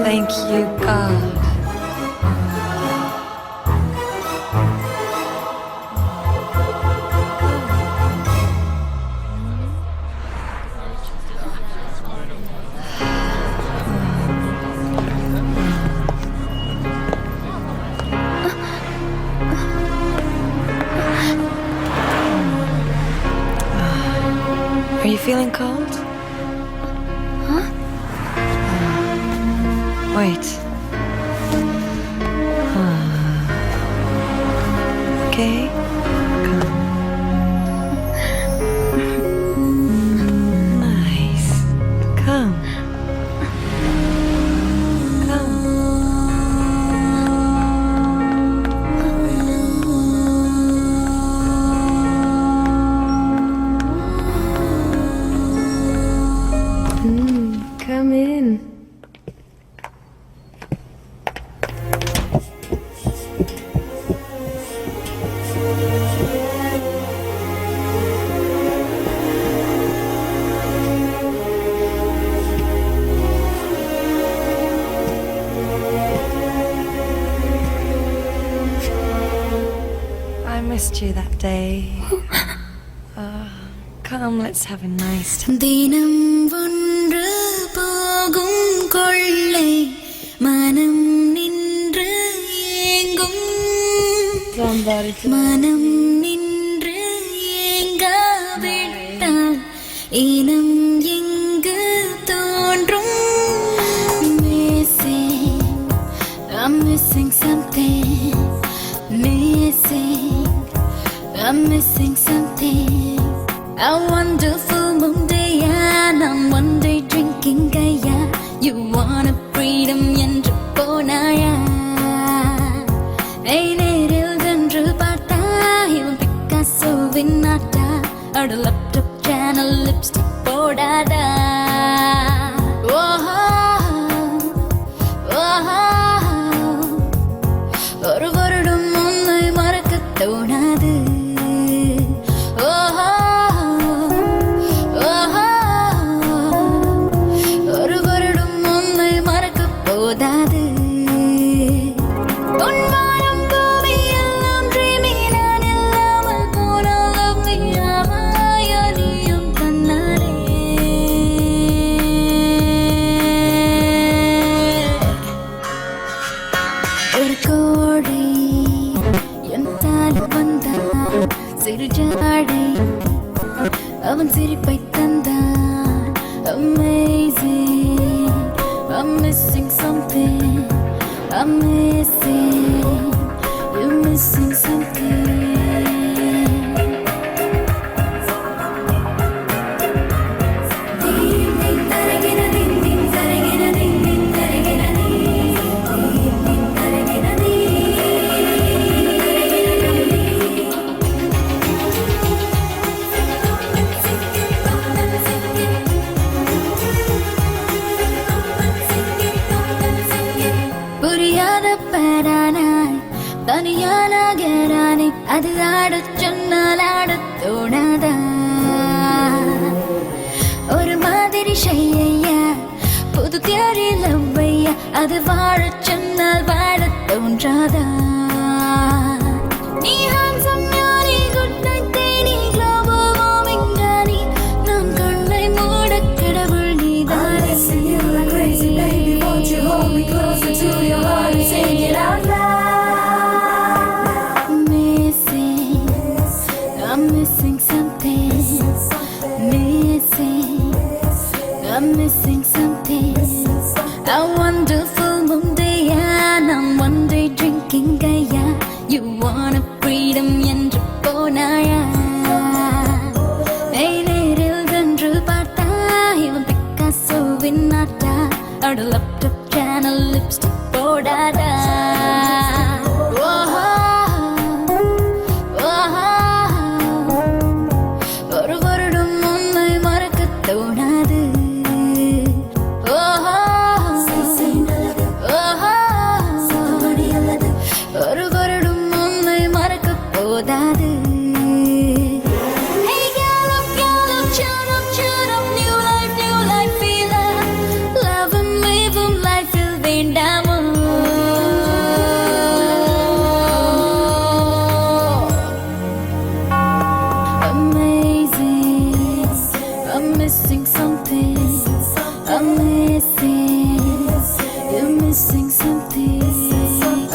Thank you, God. Are you feeling cold? Huh? Wait. Okay. Come. Nice. Come. Come in. I missed you that day. Come, let's have a nice time. தினம் ஒன்று போகும் கொள்ளை மனம் நின்று ஏங்கும் மனம் நின்று ஏங்காவிட்டால் இனம் எங்கு தோன்றும் missing, I'm missing something, missing, I'm missing something. A wonderful Monday and I'm one day drinking gaya. You wanna freedom என்று போனாயா? ஐ நேரில் சென்று பார்த்தா இவன் பிக்காசோவின் நாட்டா. அட லேப்டாப் சேனல் லிப்ஸ்டிக் போடாதா. ஓஹோ ஓஹோ, ஒரு வருடம் உன்னை மறக்க தோணாது. ஓஹோ ஓஹோ, ஒரு வருடம் உன்னை மறக்க போதாது. உன் வானம் பூமி எல்லாம் dreaming, நான் இல்லாமல் போனால் love me ஆவாயா நீயும் தன்னாலே. ஒரு கோடை என் தாலி வந்தான், சிறு ஜாடை அவன் சிரிப்பை தந்தான். Amazing, I'm missing something, I'm missing, you're missing something. Ding ding taragina, ding ding taragina, ding ding taragina, ding ding taragina, புரியாத பேரானாய் தனியான கேரானி, அது ஆடச் சொன்னால் ஆடத் தோணாதா. ஒரு மாதிரி ஷையா புது தியரி லவ்வையா, அது வாழச் சொன்னால் வாழத் தோன்றாதா. நீ handsome ஞானி, good night Theni, global warming ராணி, நான் கண்ணை மூட கடவுள் நீதானே. Crazy baby, won't you hold me closer to your heart and sing it out loud. Missing, I'm missing something, missing, I'm missing something. A wonderful Monday and I'm one day drinking gaya. You wanna freedom என்று போனாயா? ஐ நேரில் சென்று பார்த்தா இவன் பிக்காசோவின் நாட்டா. அட laptop channel lipstick போடாதா. ஓஹோ ஓஹோ, ஒரு வருடம் உன்னை மறக்க தோணாது. ஓஹோ ஓஹோ, ஒரு வருடம் உன்னை மறக்க போதாது. Hey gallop gallop, cheer up cheer up, new life feel up. Love and live life il வேண்டாமோ. Amazing, I'm missing something, I'm missing, you're missing something.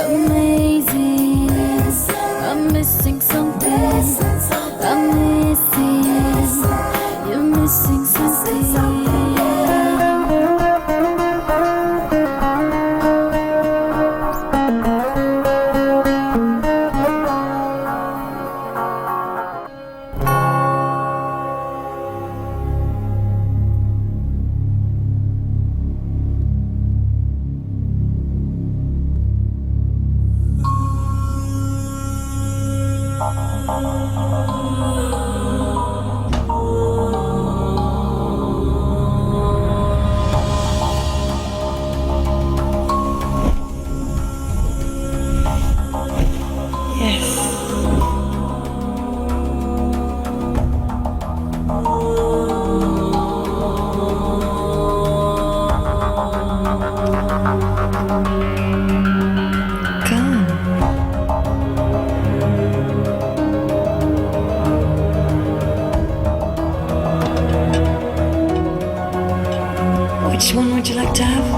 Amazing, I'm missing something, I'm missing, you're missing something. Which one would you like to have?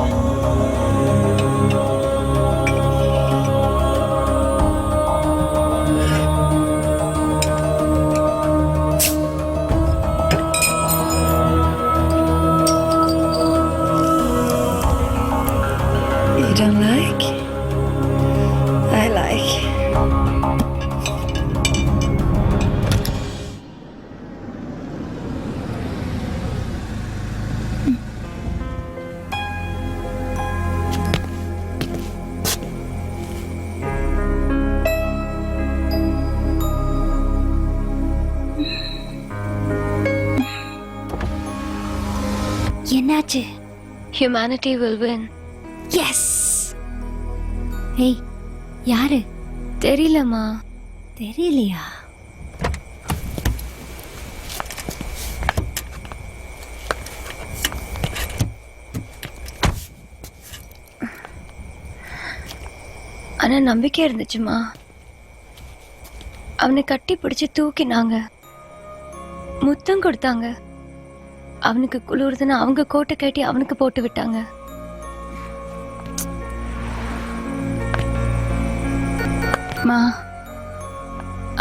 என்னாச்சு? Humanity will win. Yes. ஏய், யாரு? தெரியலம்மா. தெரியலையா? ஆனா நம்பிக்கை இருந்துச்சுமா. அவனை கட்டி பிடிச்சு தூக்கினாங்க, முத்தம் கொடுத்தாங்க. அவனுக்கு குளிர்துன்னு அவங்க கோட்டை கட்டி அவனுக்கு போட்டு விட்டாங்க. மா,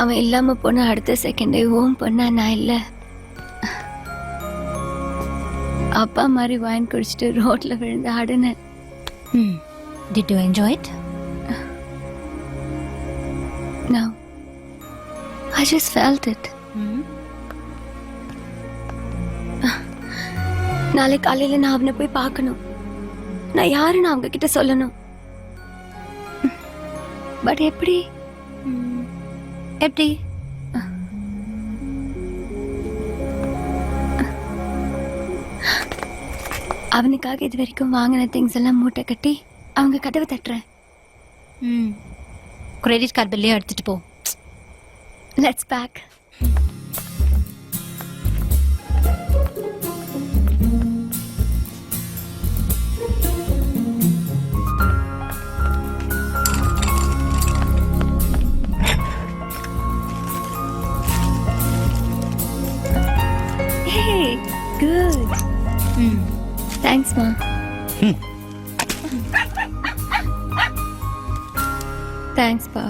அவன் இல்லாம போன அடுத்த செகண்டே ஓம் பண்ண நான் இல்ல. அப்பா மாதிரி வாங்கி குடிச்சிட்டு ரோட்ல விழுந்து ஆடுனேன். Did you enjoy it? No, I just felt it. நாளை காலையில நான் அவனை போய் பார்க்கணும். நான் யாருன்னு அவங்க கிட்ட சொல்லணும். பட் எப்படி? எப்படி? அவனுக்காக இது வரைக்கும் வாங்கின திங்ஸ் எல்லாம் மூட்டை கட்டி அவங்க கதவை தட்டுறேன். கிரெடிட் கார்டு பில்லே எடுத்துட்டு போ. Let's back. Hey, good. Thanks, Ma. Thanks, Pa.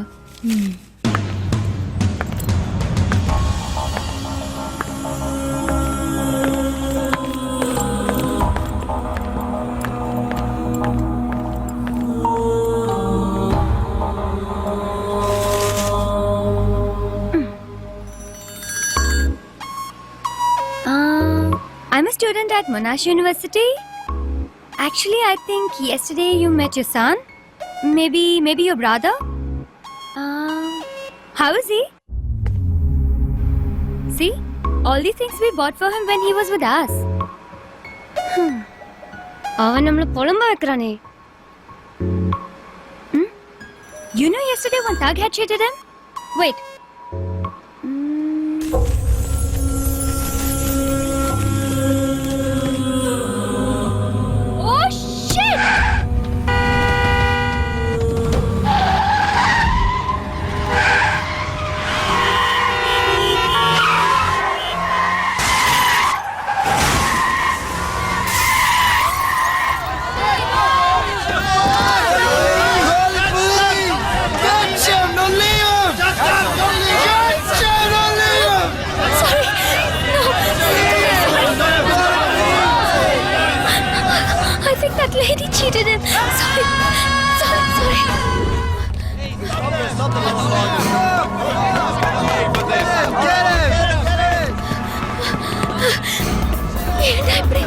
I'm a student at Monash University. Actually, I think yesterday you met your son. Maybe your brother. How is he? See, all these things we bought for him when he was with us. அவன் நம்மள புலம்ப வைக்கிறானே. You know yesterday one thug had cheated him? Wait. Oh shit! That lady cheated him. Sorry. ஏன்டா இப்படி?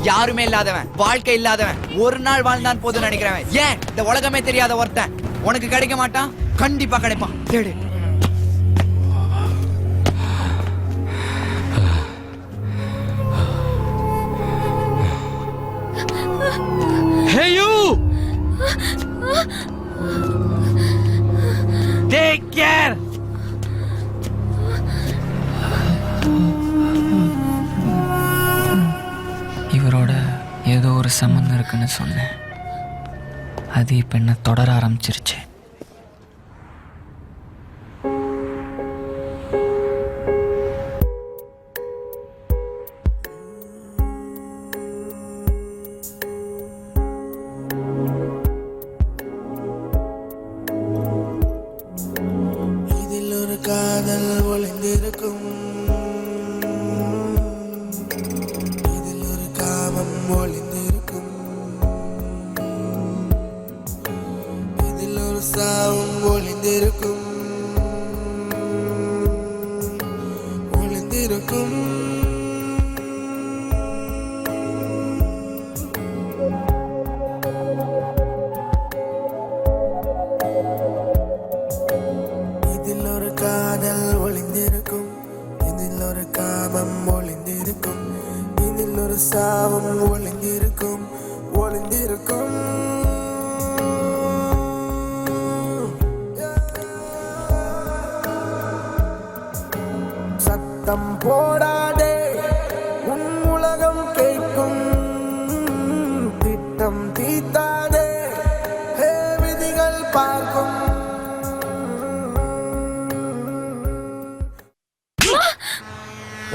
யாருமே இல்லாதவன், வாழ்க்கை இல்லாதவன், ஒரு நாள் வாழ்ந்தான் போதும் நினைக்கிறவன், ஏன் இந்த உலகமே தெரியாத ஒருத்தன் உனக்கு கிடைக்க மாட்டான்? கண்டிப்பா கிடைப்பான். தேடு. Hey you! Take care! இவரோட ஏதோ ஒரு சம்மந்தம் இருக்குன்னு சொன்னேன். அது இப்போ என்ன தொடர ஆரம்பிச்சிருச்சு.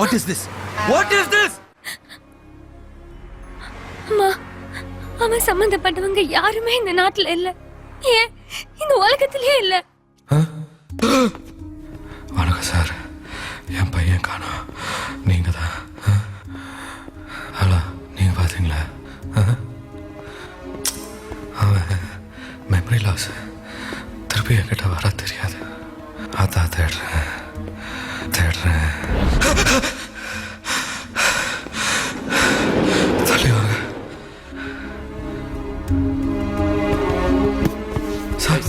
What is this? What is this? அம்மா அவன் சம்பந்தப்பட்டவங்க யாருமே இந்த நாட்டுல இல்ல, ஏன் இந்த உலகத்திலேயே இல்ல. வணக்கம் சார், என் பையன் காணோம். நீங்க தான்? ஹலோ, நீங்க பாத்தீங்களா? அவன் மெமரி லாஸ், திருப்பி என்கிட்ட வர தெரியாது. அதான் தேடுறேன். தள்ளி வாங்க சார்.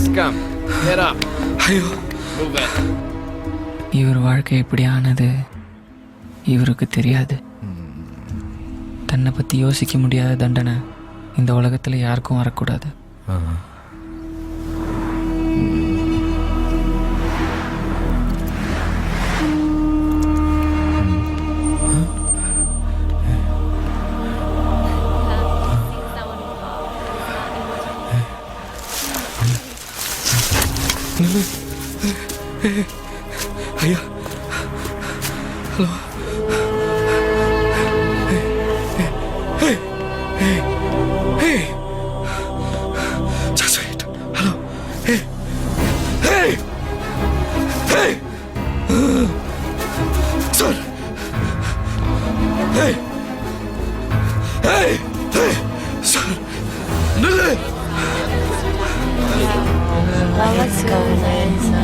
ஐயோ, இவர் வாழ்க்கை எப்படி ஆனது இவருக்கு தெரியாது. தன்னை பற்றி யோசிக்க முடியாத தண்டனை இந்த உலகத்தில் யாருக்கும் வரக்கூடாது. ஐயா, hello. Just wait. Hello. Hey. Sir. Hey. Sir. Nille. Well, let's go, Liza.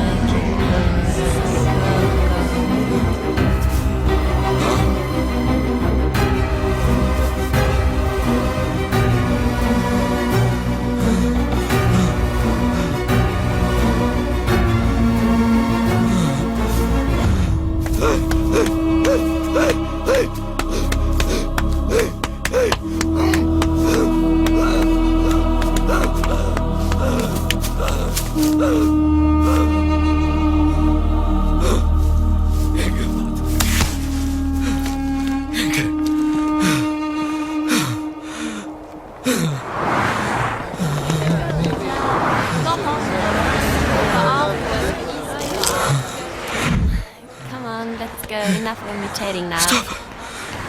Come on, let's go. Enough of imitating now. Stop.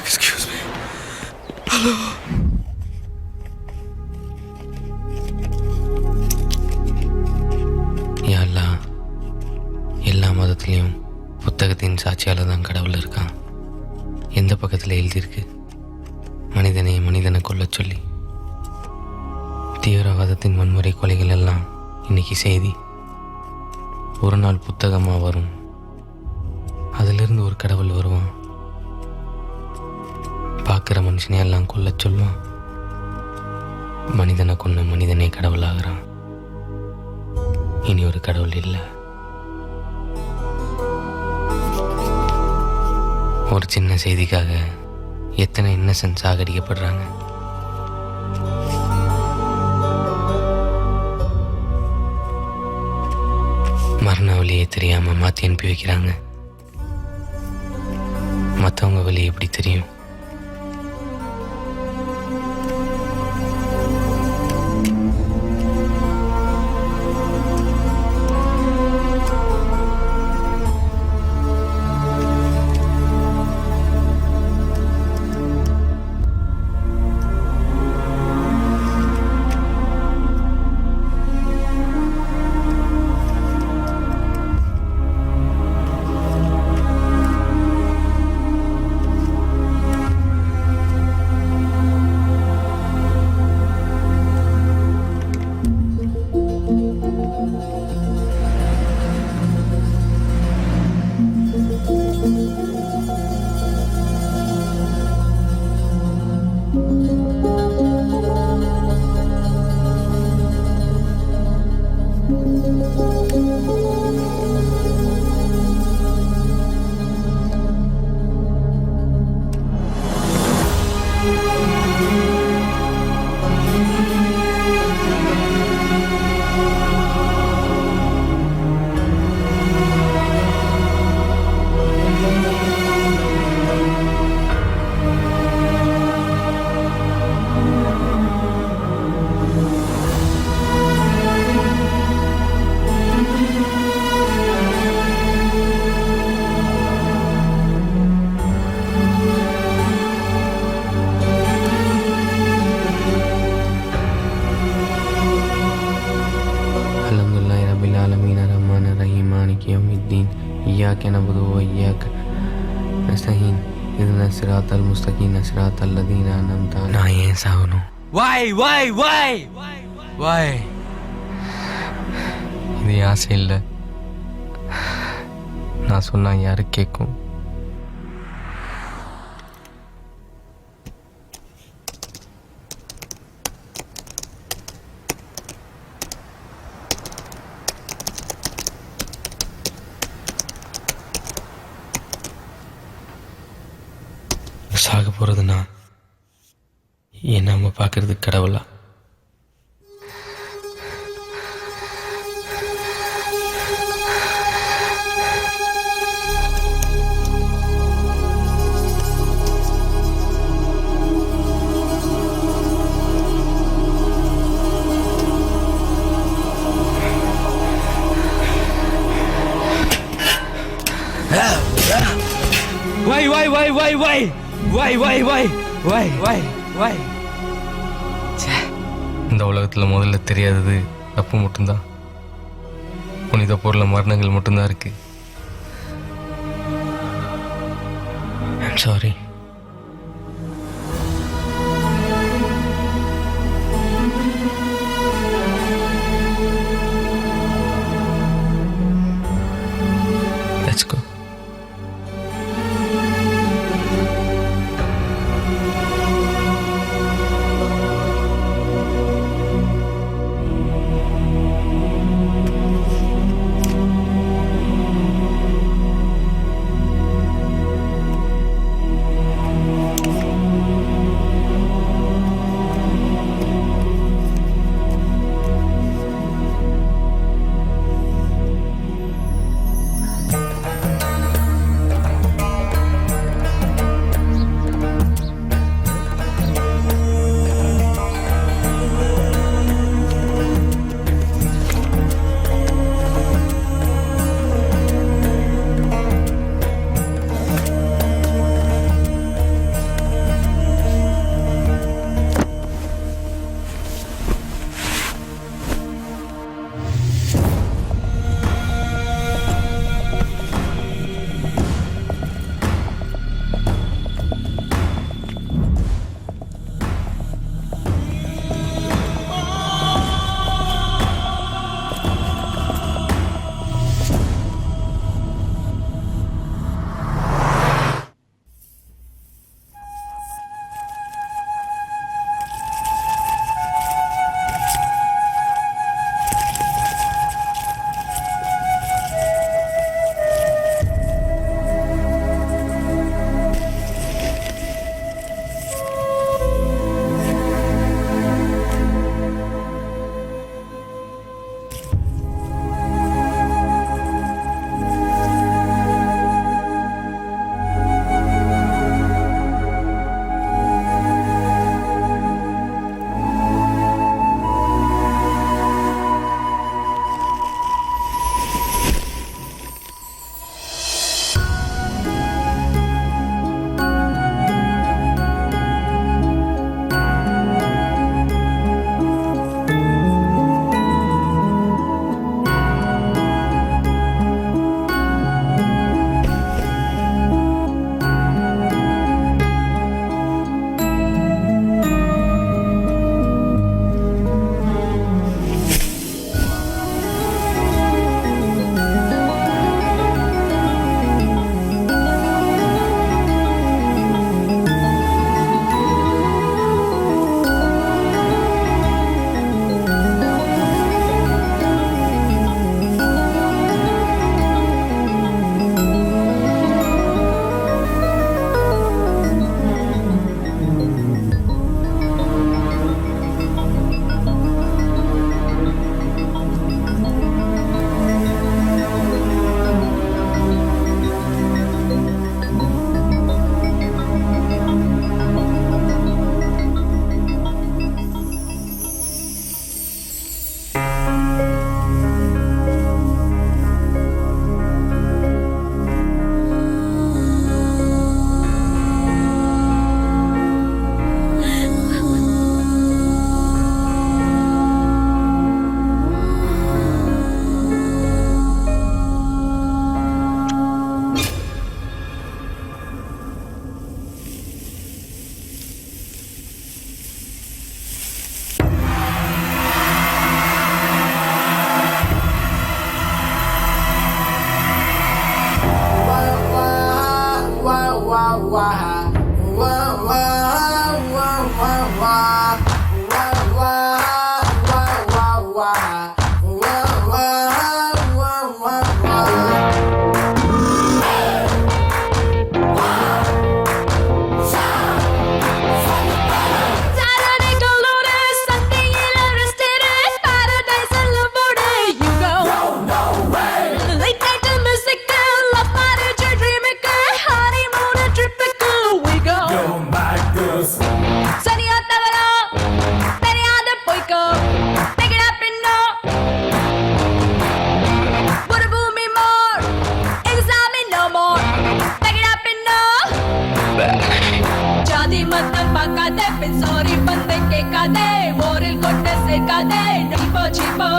Excuse me. Hello. யா அல்லாஹ், எல்லா மதத்துலேயும் புத்தகத்தின் சாட்சியால் தான் கடவுள் இருக்கான். எந்த பக்கத்தில் எழுதியிருக்கு மனிதனை கொல்லச் சொல்லி? தீவிரவாதத்தின் வன்முறை கொலைகள் எல்லாம் இன்னைக்கு செய்தி. ஒரு நாள் புத்தகமாக வரும், அதிலிருந்து ஒரு கடவுள் வருவான். பார்க்குற மனுஷனே எல்லாம் கொல்லச் சொல்லுவான். மனிதனை கொன்ன மனிதனே கடவுளாகிறான். இனி ஒரு கடவுள் இல்லை. ஒரு சின்ன செய்திக்காக எத்தனை இன்னசென்ட் சாகடிக்கப்படுறாங்க. மரண வழியே தெரியாமல் மாற்றி அனுப்பி வைக்கிறாங்க. மற்றவங்க வழி எப்படி தெரியும்? يوم الدين إياك نعبد وإياك نستعين اهدنا الصراط المستقيم صراط الذين أنعمت عليهم. நான் ஏன் சாகணும்? Why? இது ஆசை இல்லை. நான் சொன்னா யாரு கேட்கும்? சாக போறதுன்னா என்ன நம்ம பார்க்கறது கடவுளா? Why? இந்த உலகத்தில் முதல்ல தெரியாதது தப்பு மட்டும்தான். புனித பொருள மரணங்கள் மட்டும்தான் இருக்கு. I'm sorry. Let's go. மோரில் கொண்டு சேர்க்காதே சிப்போ சிப்போ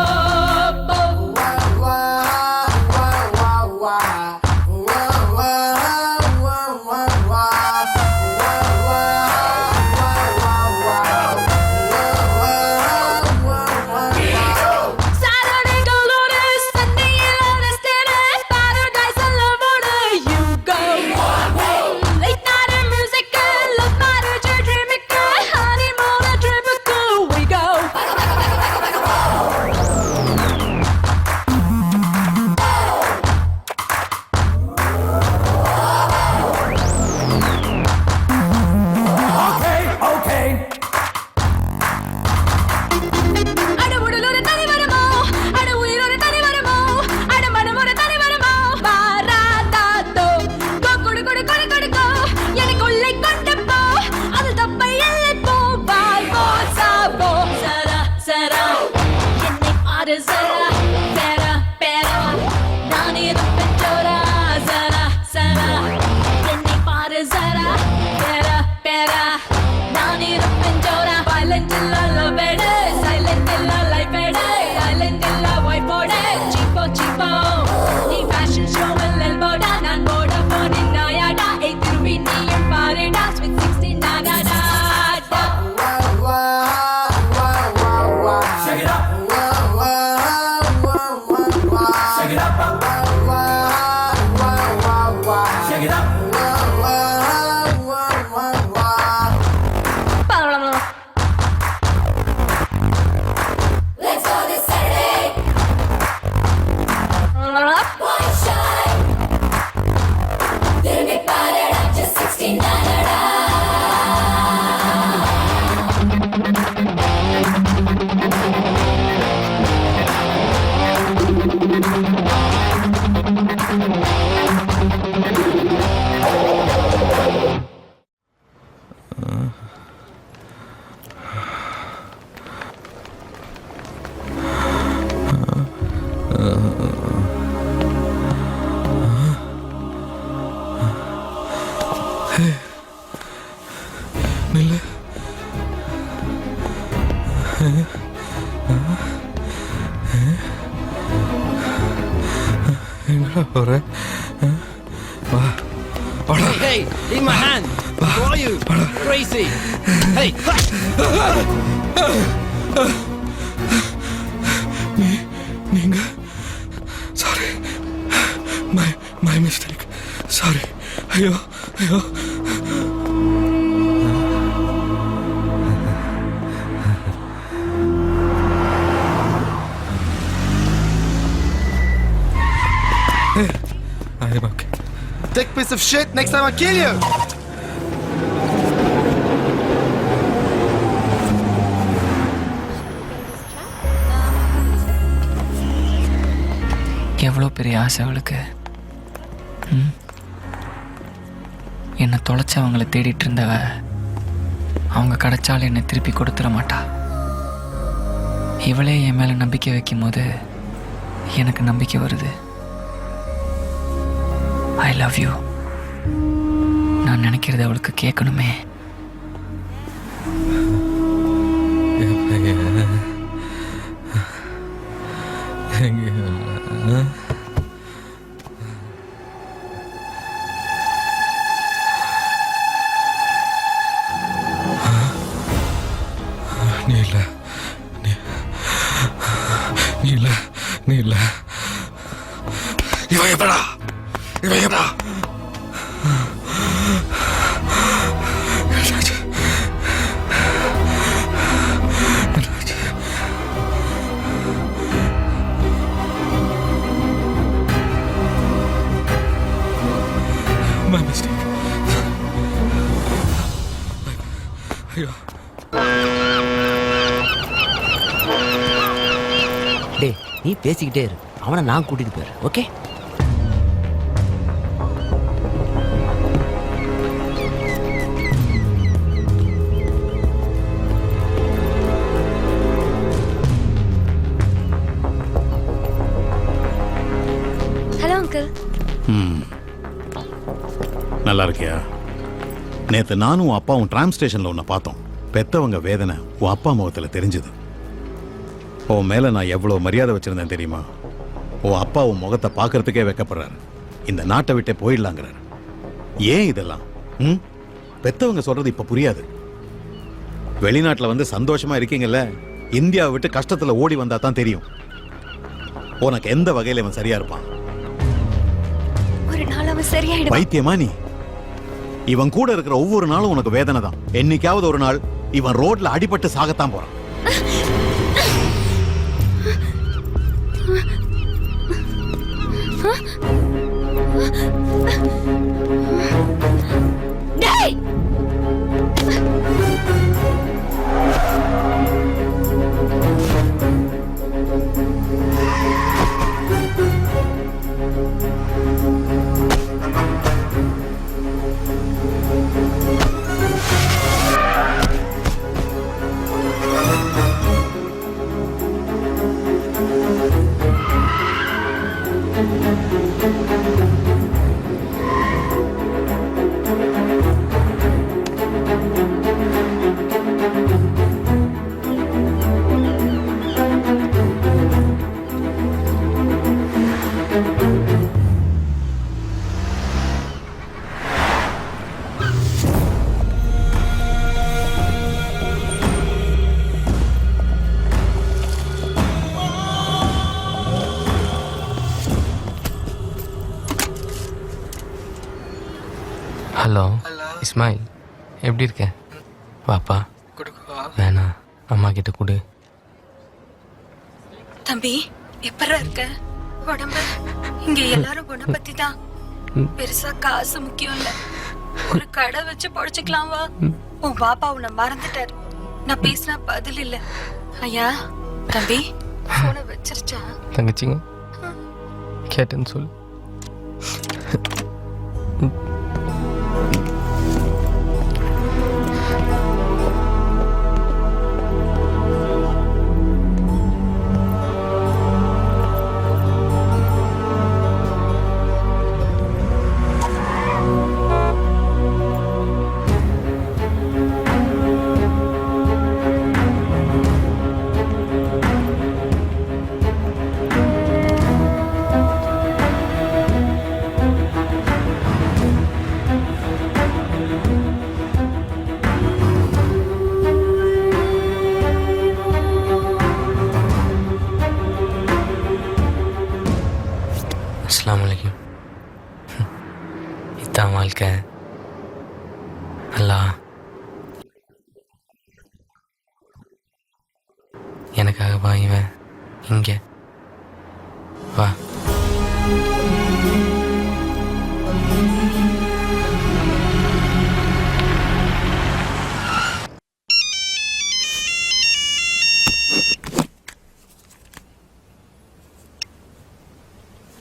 Hey, leave my hand. Who are you? Crazy. Hey. நீங்க சாரி மை மிஸ்டேக் சாரி ஐயோ ஐயோ I'm okay. Thick piece of shit. Next time I'll kill you. எவ்வளோ பெரிய ஆசை அவளுக்கு. என்னை தொலைச்சவங்களை தேடிட்டு இருந்தவ அவங்க கிடைச்சாலும் என்னை திருப்பி கொடுத்துட மாட்டா. இவளே என் மேலே நம்பிக்கை வைக்கும் போது எனக்கு நம்பிக்கை வருது. I love you. நான் நினைக்கிறது அவளுக்கு கேட்கணுமே. நீல இவன் எப்படா My mistake. ஐயோ டே நீ பேசிக்கிட்டே இரு, அவனை நான் கூட்டிட்டு போயிடுறேன். ஓகே? Hello uncle. நல்லா இருக்கியா? நேற்று நானும் அப்பாவும் ட்ராம் ஸ்டேஷனில் ஒன்று பார்த்தோம். பெத்தவங்க வேதனை உன் அப்பா முகத்தில் தெரிஞ்சுது. உன் மேலே நான் எவ்வளோ மரியாதை வச்சுருந்தேன் தெரியுமா? உன் அப்பா உன் முகத்தை பார்க்கறதுக்கே வைக்கப்படுறாரு. இந்த நாட்டை விட்டே போயிடலாங்கிறாரு. ஏன் இதெல்லாம்? பெத்தவங்க சொல்றது இப்போ புரியாது. வெளிநாட்டில் வந்து சந்தோஷமா இருக்கீங்கல்ல, இந்தியாவை விட்டு கஷ்டத்தில் ஓடி வந்தா தான் தெரியும் உனக்கு எந்த வகையில் இவன் சரியா இருப்பான். ஒரு நாள் அவன் சரியாயிடுவான். பைத்தியமா நீ? இவன் கூட இருக்கிற ஒவ்வொரு நாளும் உனக்கு வேதனை தான். என்னைக்காவது ஒரு நாள் இவன் ரோட்ல அடிபட்டு சாகத்தான் போறான். ஹலோ இஸ்மாயில், எப்படி இருக்க? வாப்பா. வேணா, அம்மா கிட்ட கொடு. தம்பி எப்பரா இருக்க? உடம்பு இங்க எல்லாரும் உடம்ப பத்தி தான். பெருசா காசு முக்கியம் இல்ல, ஒரு கடை வச்சு பொழைச்சுக்கலாம் வா. உன் பாப்பா உன்னை மறந்துட்டாரு. நான் பேசினா பதில் இல்ல. ஐயா தம்பி போன வச்சிருச்சா? தங்கச்சிங்க கேட்டேன்னு சொல். அஸ்ஸலாமு அலைக்கும். இதான் வாழ்க்கை. அல்லாஹ் எனக்காக வா. இவன் இங்கே வா.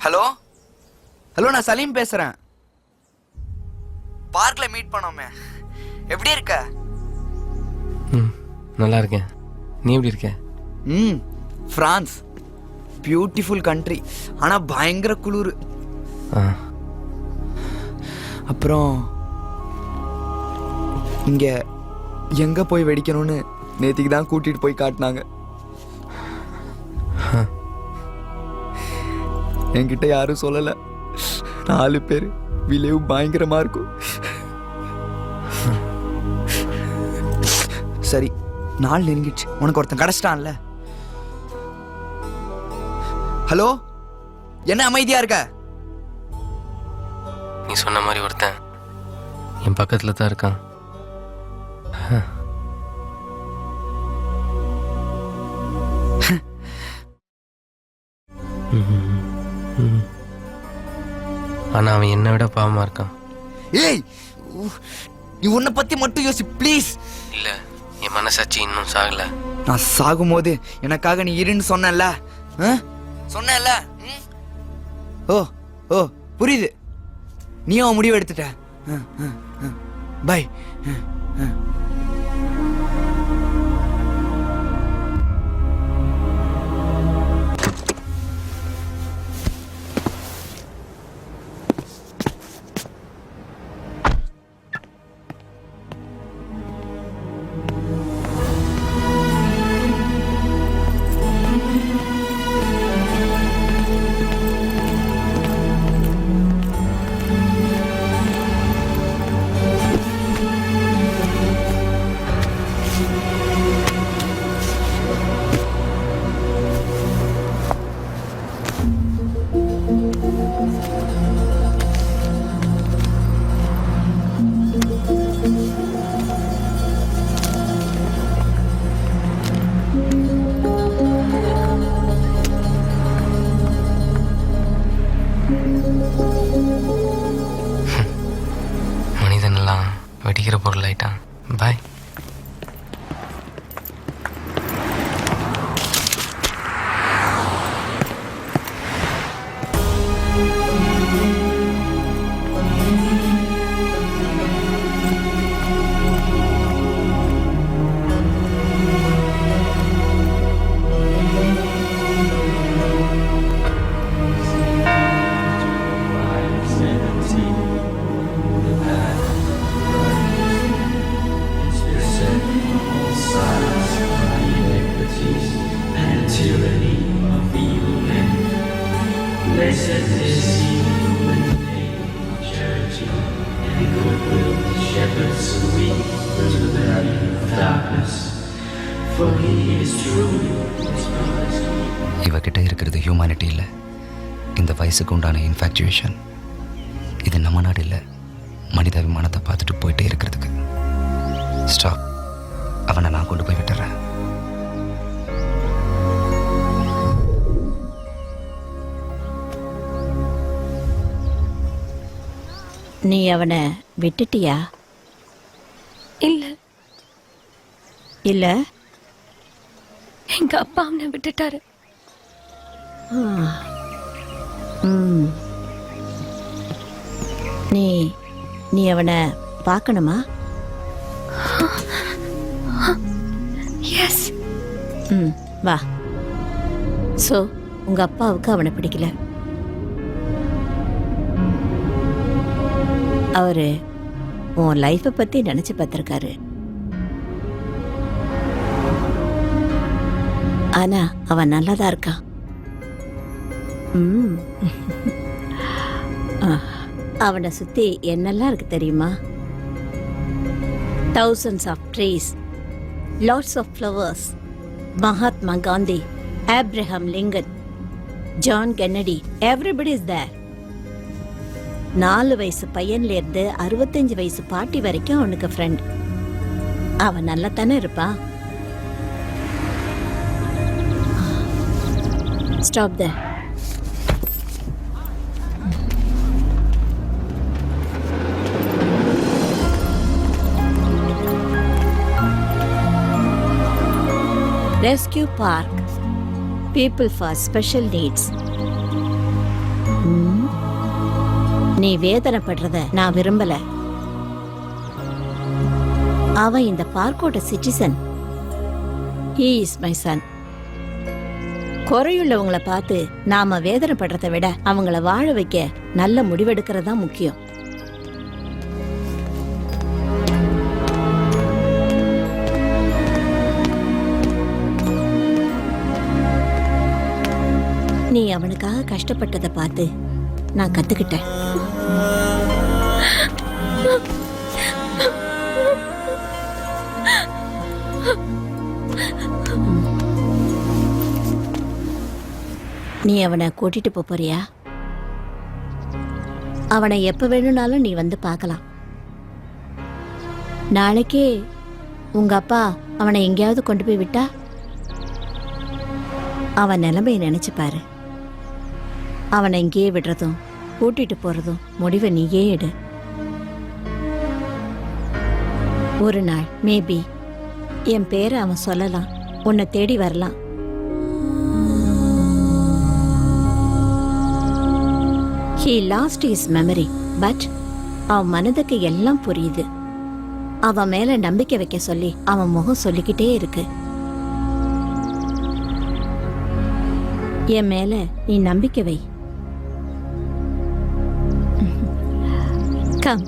ஹலோ ஹலோ, நான் சலீம் பேசுறேன். பார்க்ல மீட் பண்ணோமே, எப்படி இருக்க? நல்லா இருக்கேன். நீ எப்படி இருக்க? பிரான்ஸ் பியூட்டிஃபுல் கண்ட்ரி, ஆனா பயங்கர குளிர். அப்புறம் இங்க எங்க போய் வெடிக்கணும்னு நேத்திக்கு தான் கூட்டிட்டு போய் காட்டினாங்க. என்கிட்ட யாரும் சொல்லல. 4 பேர் விளைவு பயங்கரமா இருக்கும். சரி, நாள் நெருங்கிடுச்சு. உனக்கு ஒருத்தன் கிடைச்சிட்டான்ல. ஹலோ, என்ன அமைதியா இருக்க? நீ சொன்ன மாதிரி ஒருத்தன் என் பக்கத்துல தான் இருக்கான். ஆனா அவன் என்னை விட பாவமா இருக்கான். ஏய், நீ உன்னை பத்தி மட்டும் யோசி ப்ளீஸ். இல்ல, என் மனசாட்சி இன்னும் சாகல. நான் சாகும்போது எனக்காக நீ இருன்னு சொன்னல. சொன்னல. ஓ ஓ புரியுது. நீயும் முடிவு எடுத்துட்ட. பை. பாய். இவகிட்ட இருக்கிறது ஹியூமனிட்டி இல்லை, இந்த வயசுக்கு உண்டான இன்ஃபேக்சுவேஷன். இது நம்ம நாடு இல்லை, மனிதாபிமானத்தை பார்த்துட்டு போயிட்டே இருக்கிறதுக்கு. ஸ்டாப், அவனை நான் கொண்டு போய் விட்டுறேன். நீ அவனை விட்டுட்டியா? இல்ல இல்ல, எங்க அப்பா அவனை விட்டுட்டாரு. நீ நீ அவனை பார்க்கணுமா? எஸ். வா. ஸோ உங்க அப்பாவுக்கு அவனை பிடிக்கல. அவரு உன் லைஃப்பை பத்தி நினைச்சு பார்த்திருக்காரு. ஆனா அவன் நல்லாதான் இருக்கான். அவனை சுத்தி என்னெல்லாம் இருக்கு தெரியுமா? thousands of trees, lots of flowers, Mahatma Gandhi, Abraham Lincoln, John Kennedy, everybody is there. 4 வயசு பையன்ல இருந்து 65 வயசு பாட்டி வரைக்கும் அவனுக்கு ஃப்ரெண்ட். அவன் நல்லா தானே இருப்பான். Stop there. Rescue Park, people for special needs. நீ வேதனைப்படுறத நான் விரும்பல. அவன் இந்த பார்க்கோட citizen. He is my son. குறையுள்ளவங்களை பார்த்து நாம வேதனைப்படுறதை விட அவங்கள வாழ வைக்க நல்ல முடிவெடுக்கிறதா முக்கியம். நீ அவனுக்காக கஷ்டப்பட்டதை பார்த்து நான் கத்துக்கிட்டேன். நீ அவனை கூட்டிட்டு போறியா? அவனை எப்ப வேணும்னாலும் நீ வந்து பார்க்கலாம். நாளைக்கே உங்க அப்பா அவனை எங்கேயாவது கொண்டு போய் விட்டா அவன் நிலைமையை நினைச்சு பாரு. அவனை இங்கேயே விடுறதும் கூட்டிட்டு போறதும் முடிவை நீயே எடு. ஒரு நாள் மேபி என் பேரை அவன் சொல்லலாம், உன்னை தேடி வரலாம். He lost his memory, but அவன் மனதுக்கு எல்லாம் புரியுது. அவன் மேல நம்பிக்கை வைக்க சொல்லி அவன் முகம் சொல்லிக்கிட்டே இருக்கு. என் மேல நீ நம்பிக்கை வை. கம்.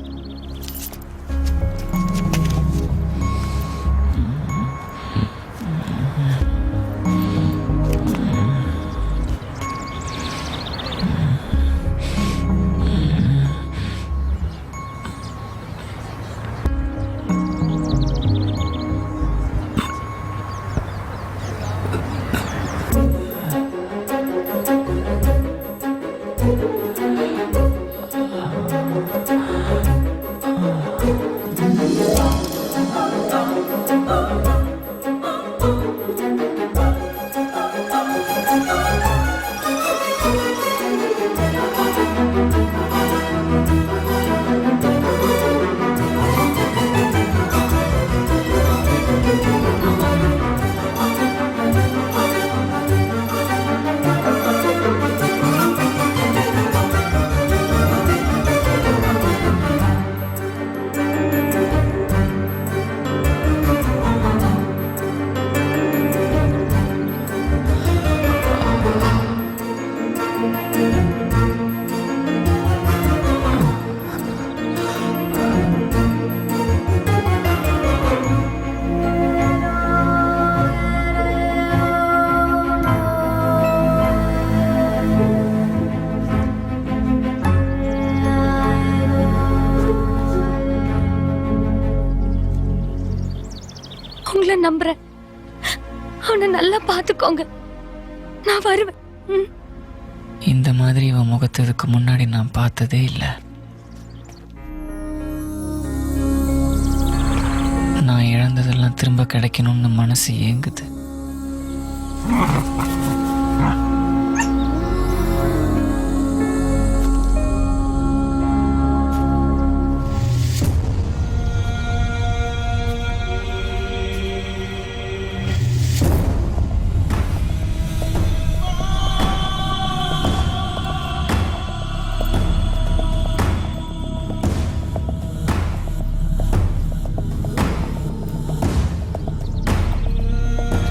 நம்புறேன். அவனை நல்லா பாத்துக்கோங்க. நான் வருவேன். இந்த மாதிரி இவன் முகத்தை இதுக்கு முன்னாடி நான் பார்த்ததே இல்லை. நான் இழந்ததெல்லாம் திரும்ப கிடைக்கணும்னு மனசு ஏங்குது.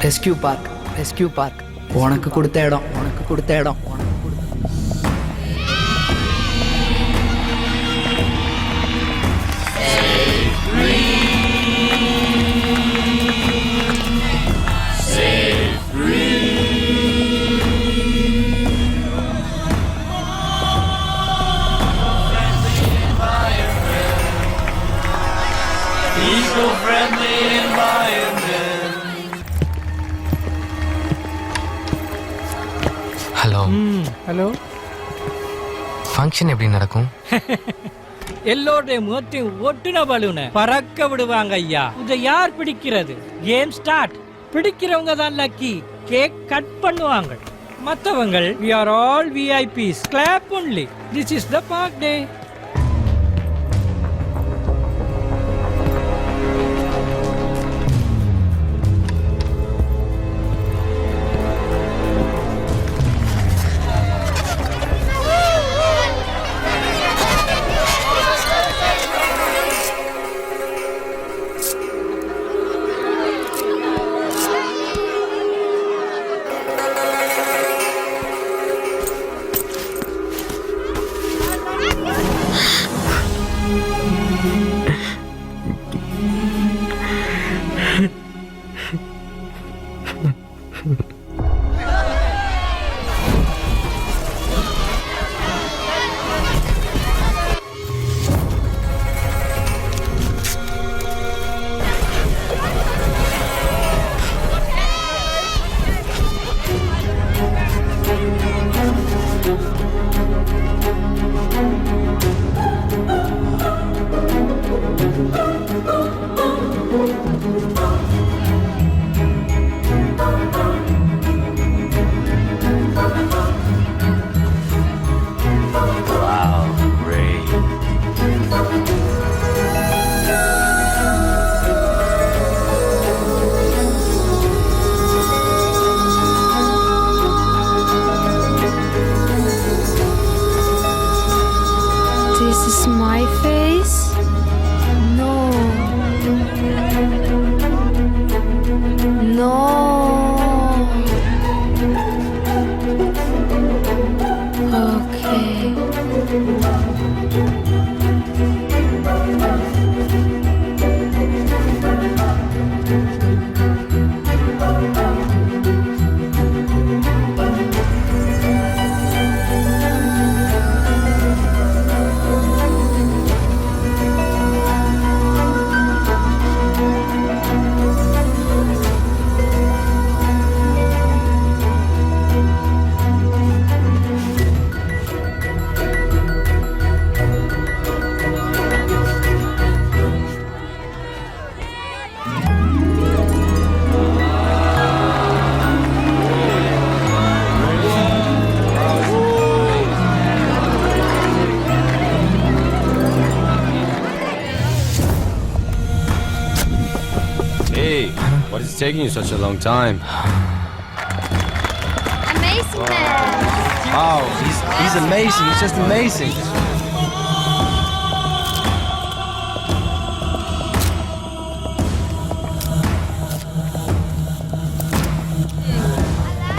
Rescue park, rescue park. உனக்கு கொடுத்த இடம், உனக்கு கொடுத்த இடம். ஹலோ. ஹலோ. ஃபங்க்ஷன் எப்படி நடக்கும்? எல்லோருடைய முகத்தையும் ஒட்டுன பலூனை பறக்க விடுவாங்க ஐயா. இதை யார் பிடிக்கிறது? Game start. பிடிக்கிறவங்க தான் லக்கி. கேக் கட் பண்ணுவாங்க. மற்றவங்க we are all VIPs. Clap only. This is the park day. This is my face? No. No. Okay. Hey, what is taking you such a long time? Amazing man. Wow, he's amazing. He's just amazing.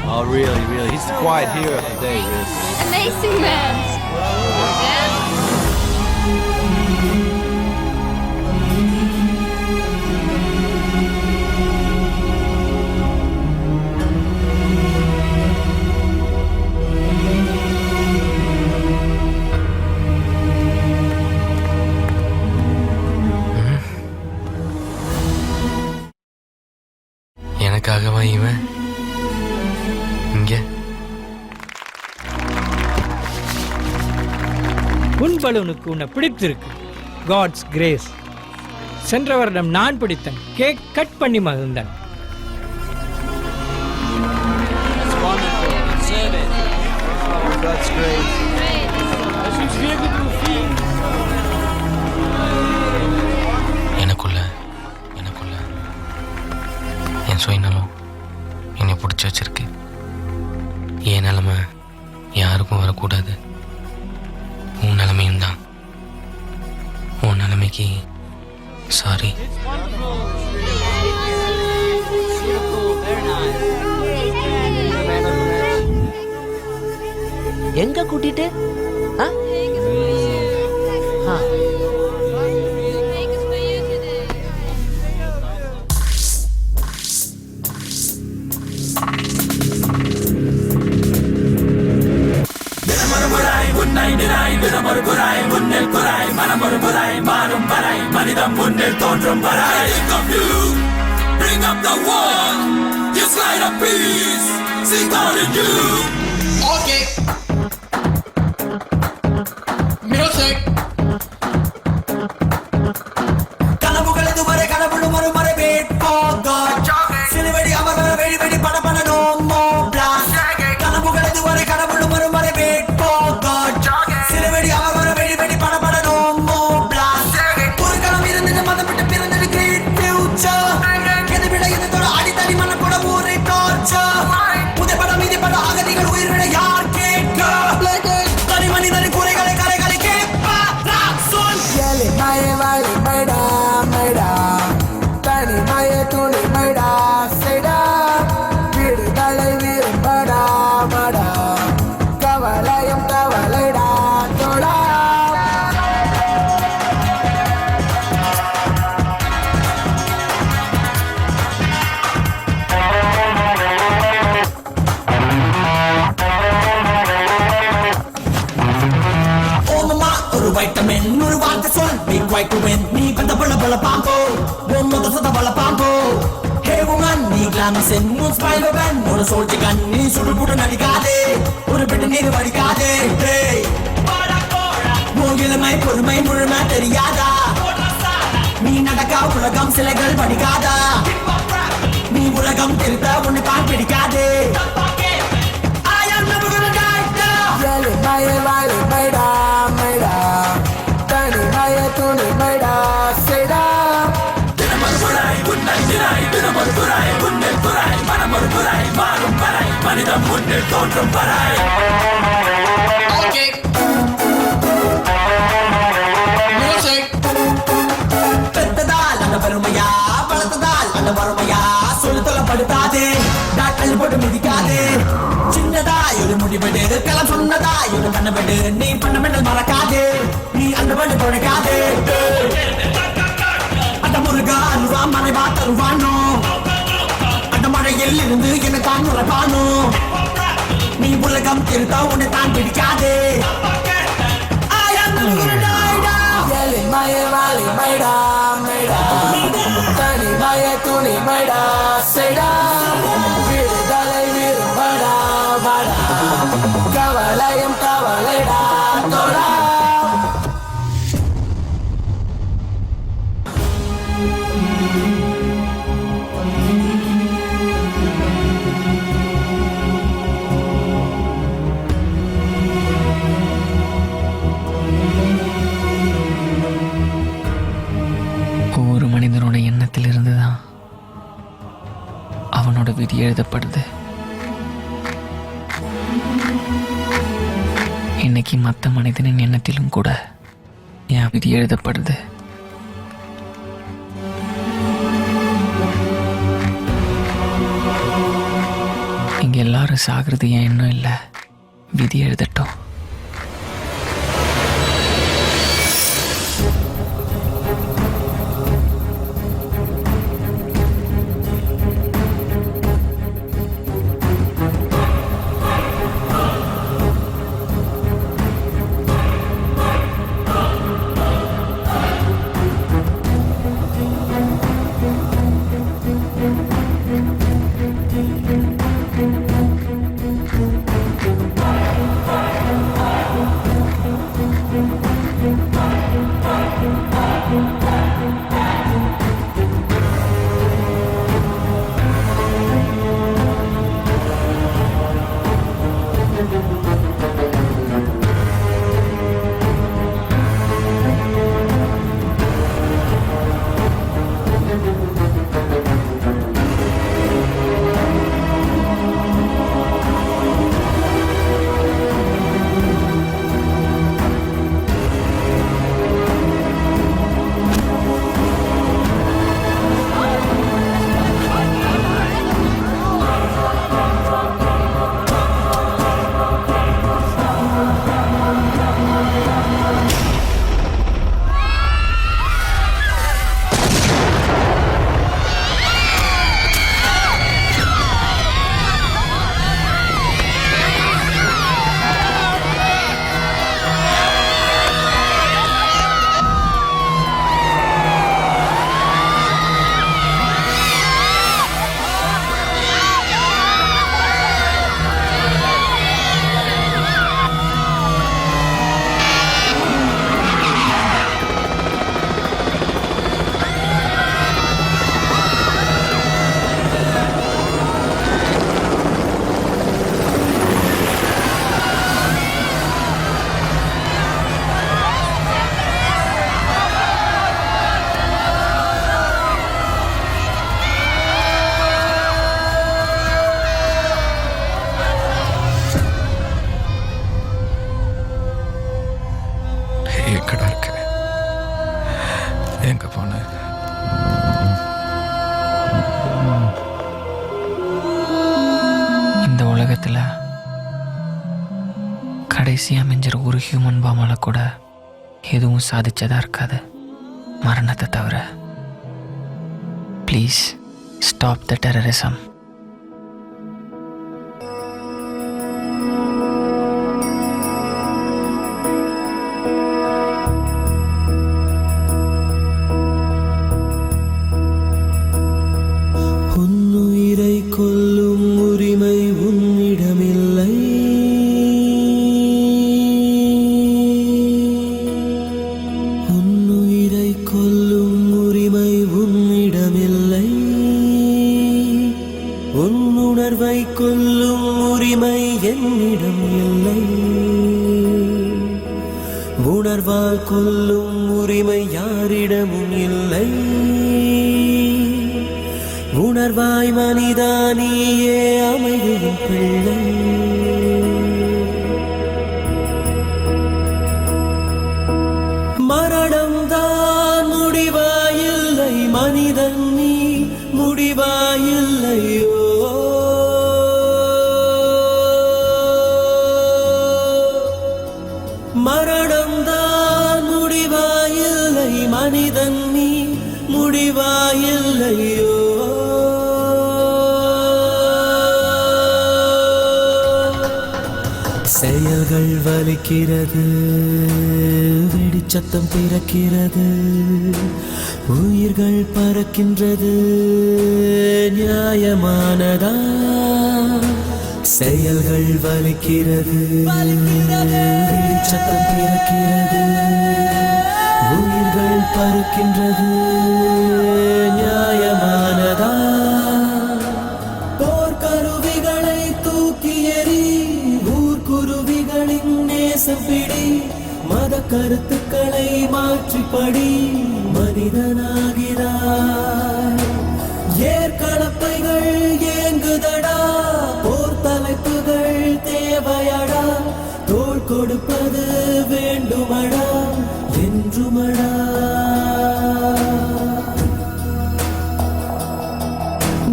Oh, really. He's the quiet hero of the day, really. Amazing man. உன் பலூனுக்கு உன்னை பிடித்திருக்கு. God's grace. சென்ற வருடம் நான் பிடித்தேன். Cake cut பண்ணி மகிழ்ந்தேன். எனக்குள்ள என் சுயநலம் என்னை பிடிச்சி வச்சிருக்கு. என் நிலைமை யாருக்கும் வரக்கூடாது. உன் நிலைமையும் தான். உன் நிலைமைக்கு சாரி. எங்க கூட்டிட்டு மனிதம் முன்னில் தோன்றும் வராய். Bring up the wall, just light a peace, sing out in you. Okay. Music. கனவுகள் இதுவரை கனவுளும் ஒரு முறை wait for God. சிலுவடி அமர வெடி வெடி பட பட no more blast. கனவுகள் இதுவரை கனவுளும் ஒரு முறை wait for God. சிலுவடி அமர வெடி வெடி பட பட no more blast. ஒரு கணம் இருந்தது மதம் விட்டு பிறந்தது great future. எது விட எதோட அடித்தடி மனம் கூட ஊரை torture. புதைப்படம் மீதி பட அகதிகள் உயிரிழ யார் கேட்க. தனி மனிதனின் குறைகளை கரைகளை கேட்பா சொல். மய வாழி மைடா மைடா தனி மய துணி மைடா செய்டா விடுதலை விரும்படா மடா கவலையும் கவலைடா தோடா. ஓமமா ஒரு வைட்டமின் ஒரு வார்த்தை சொல். Be quiet to win. நீ பந்த பல பல பாம்போ பொம்மை தசத பல பாம்போ. Hey woman நீ கிளாமஸ் இன் மூன் ஸ்மைல் வென் ஒரு சோல்ஜர் கன். நீ சுடு புடு நடிக்காதே ஒரு பிட்டு நீர் வடிக்காதே. Hey இளமை பொறுமை முழுமை தெரியாதா. நீ நடக்கா உலகம் சிலைகள் படிக்காதா. நீ உலகம் திருத்த உன்னை தான் பிடிக்காதே. I am never gonna die now. மய வாழி மைடா மைடா தனி மய துணி மைடா செய்டா. தினமொருபுறாய் உன்னை தினாய் தினமொருபுறாய் உன்னில் புறாய் மனமொருபுறாய் மாறும் வராய் மனிதம் முன்னில் தோன்றும் வராய். பெத்ததால் அந்த பெருமையா வளர்த்ததால் அந்த வறுமையா சொல்லு தொலைப்படுத்தாதே. டாக்டர் போட்டு மிதிக்காதே. சின்னதாய் ஒரு முடிவெடு களம் சொன்னதாய் ஒரு கண்ணவெடு. நீ பண்ண மறக்காதே. நீ அந்த பண்ணு தொலைக்காதே. அந்த முருகா அல்வா மறைவா தருவானோ. அந்த மழையில் இருந்து என்னை தான் உறப்பானோ. நீ உலகம் திருத்த உன்னை தான் பிடிக்காதே. மய வாழி மைடா மைடா தனி மய துணி மைடா செய்டா விடுதலை விரும்படா மடா கவலையும் கவலைடா தோடா. ஒவ்வொரு மனிதனோட எண்ணத்தில் இருந்துதான் அவனோட விதி எழுதப்படுது. இன்னைக்கு மற்ற மனிதனின் எண்ணத்திலும் கூட என் விதி எழுதப்படுது. இங்க எல்லாரும் சாகிறது என் எண்ணம் இல்லை, விதி எழுதட்டும். உலகத்தில் கடைசியாக மிஞ்சிற ஒரு ஹியூமன் பாமால கூட எதுவும் சாதிச்சதா இருக்காது மரணத்தை தவிர. Please stop the terrorism. உன்னுயிரை கொல்லும் உரிமை உன்னிடமில்லை. உன்னுயிரை கொல்லும் உரிமை உன்னிடமில்லை. உன்னுணர்வை கொல்லும் உரிமை என்னிடம் இல்லை. உணர்வால் கொல்லும் உரிமை யாரிடமும் இல்லை. உணர்வாய் மனிதா நீயே அமைதியின் பிள்ளை. மரணம்தான் முடிவாயில்லை மனிதன் நீ முடிவாயில்லையோ. மரணம்தான் முடிவாயில்லை மனிதன் நீ முடிவாயில்லையோ. செயல்கள் வலிக்கிறது, வெடிச்சத்தம் பிறக்கிறது, உயிர்கள் பறக்கின்றது, நியாயமானதா? செயல்கள் வலிக்கிறது, வெடிச்சத்தம் பிறக்கிறது, உயிர்கள் பறக்கின்றது, நியாயமானதா? போர்க்கருவிகளை தூக்கி எறி, ஊர்க்குருவிகளின் நேசம் பிடி, மத கருத்துக்களை மாற்றிப்படி, மனிதனாகிறார். ஏற்களப்பைகள் ஏங்குதடா, போர் தலைப்புகள் தேவையடா, தோள் கொடுப்பது வேண்டுமடா என்றுமடா.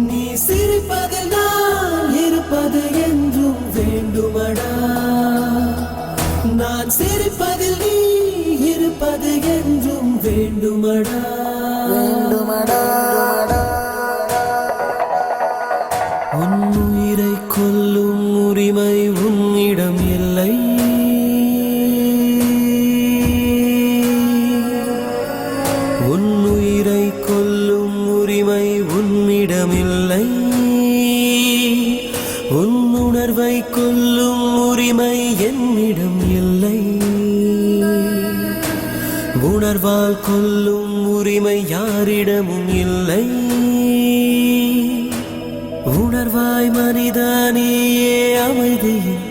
நீ சிரிப்பதில் நான் இருப்பது என்றும் வேண்டுமடா. நான் சிரிப்பதில் நீ இருப்பது என்றும் வேண்டுமடா. உன்னுயிரை கொல்லும் உரிமை உன்னிடம் இல்லை. உன்னுயிரை கொல்லும் உரிமை உன்னிடமில்லை. உன்னுணர்வை கொல்லும் உரிமை என்னிடம் இல்லை. உணர்வால் கொல்லும் உரிமை யாரிடமும் இல்லை. உணர்வாய் மனிதனே அமைதியின்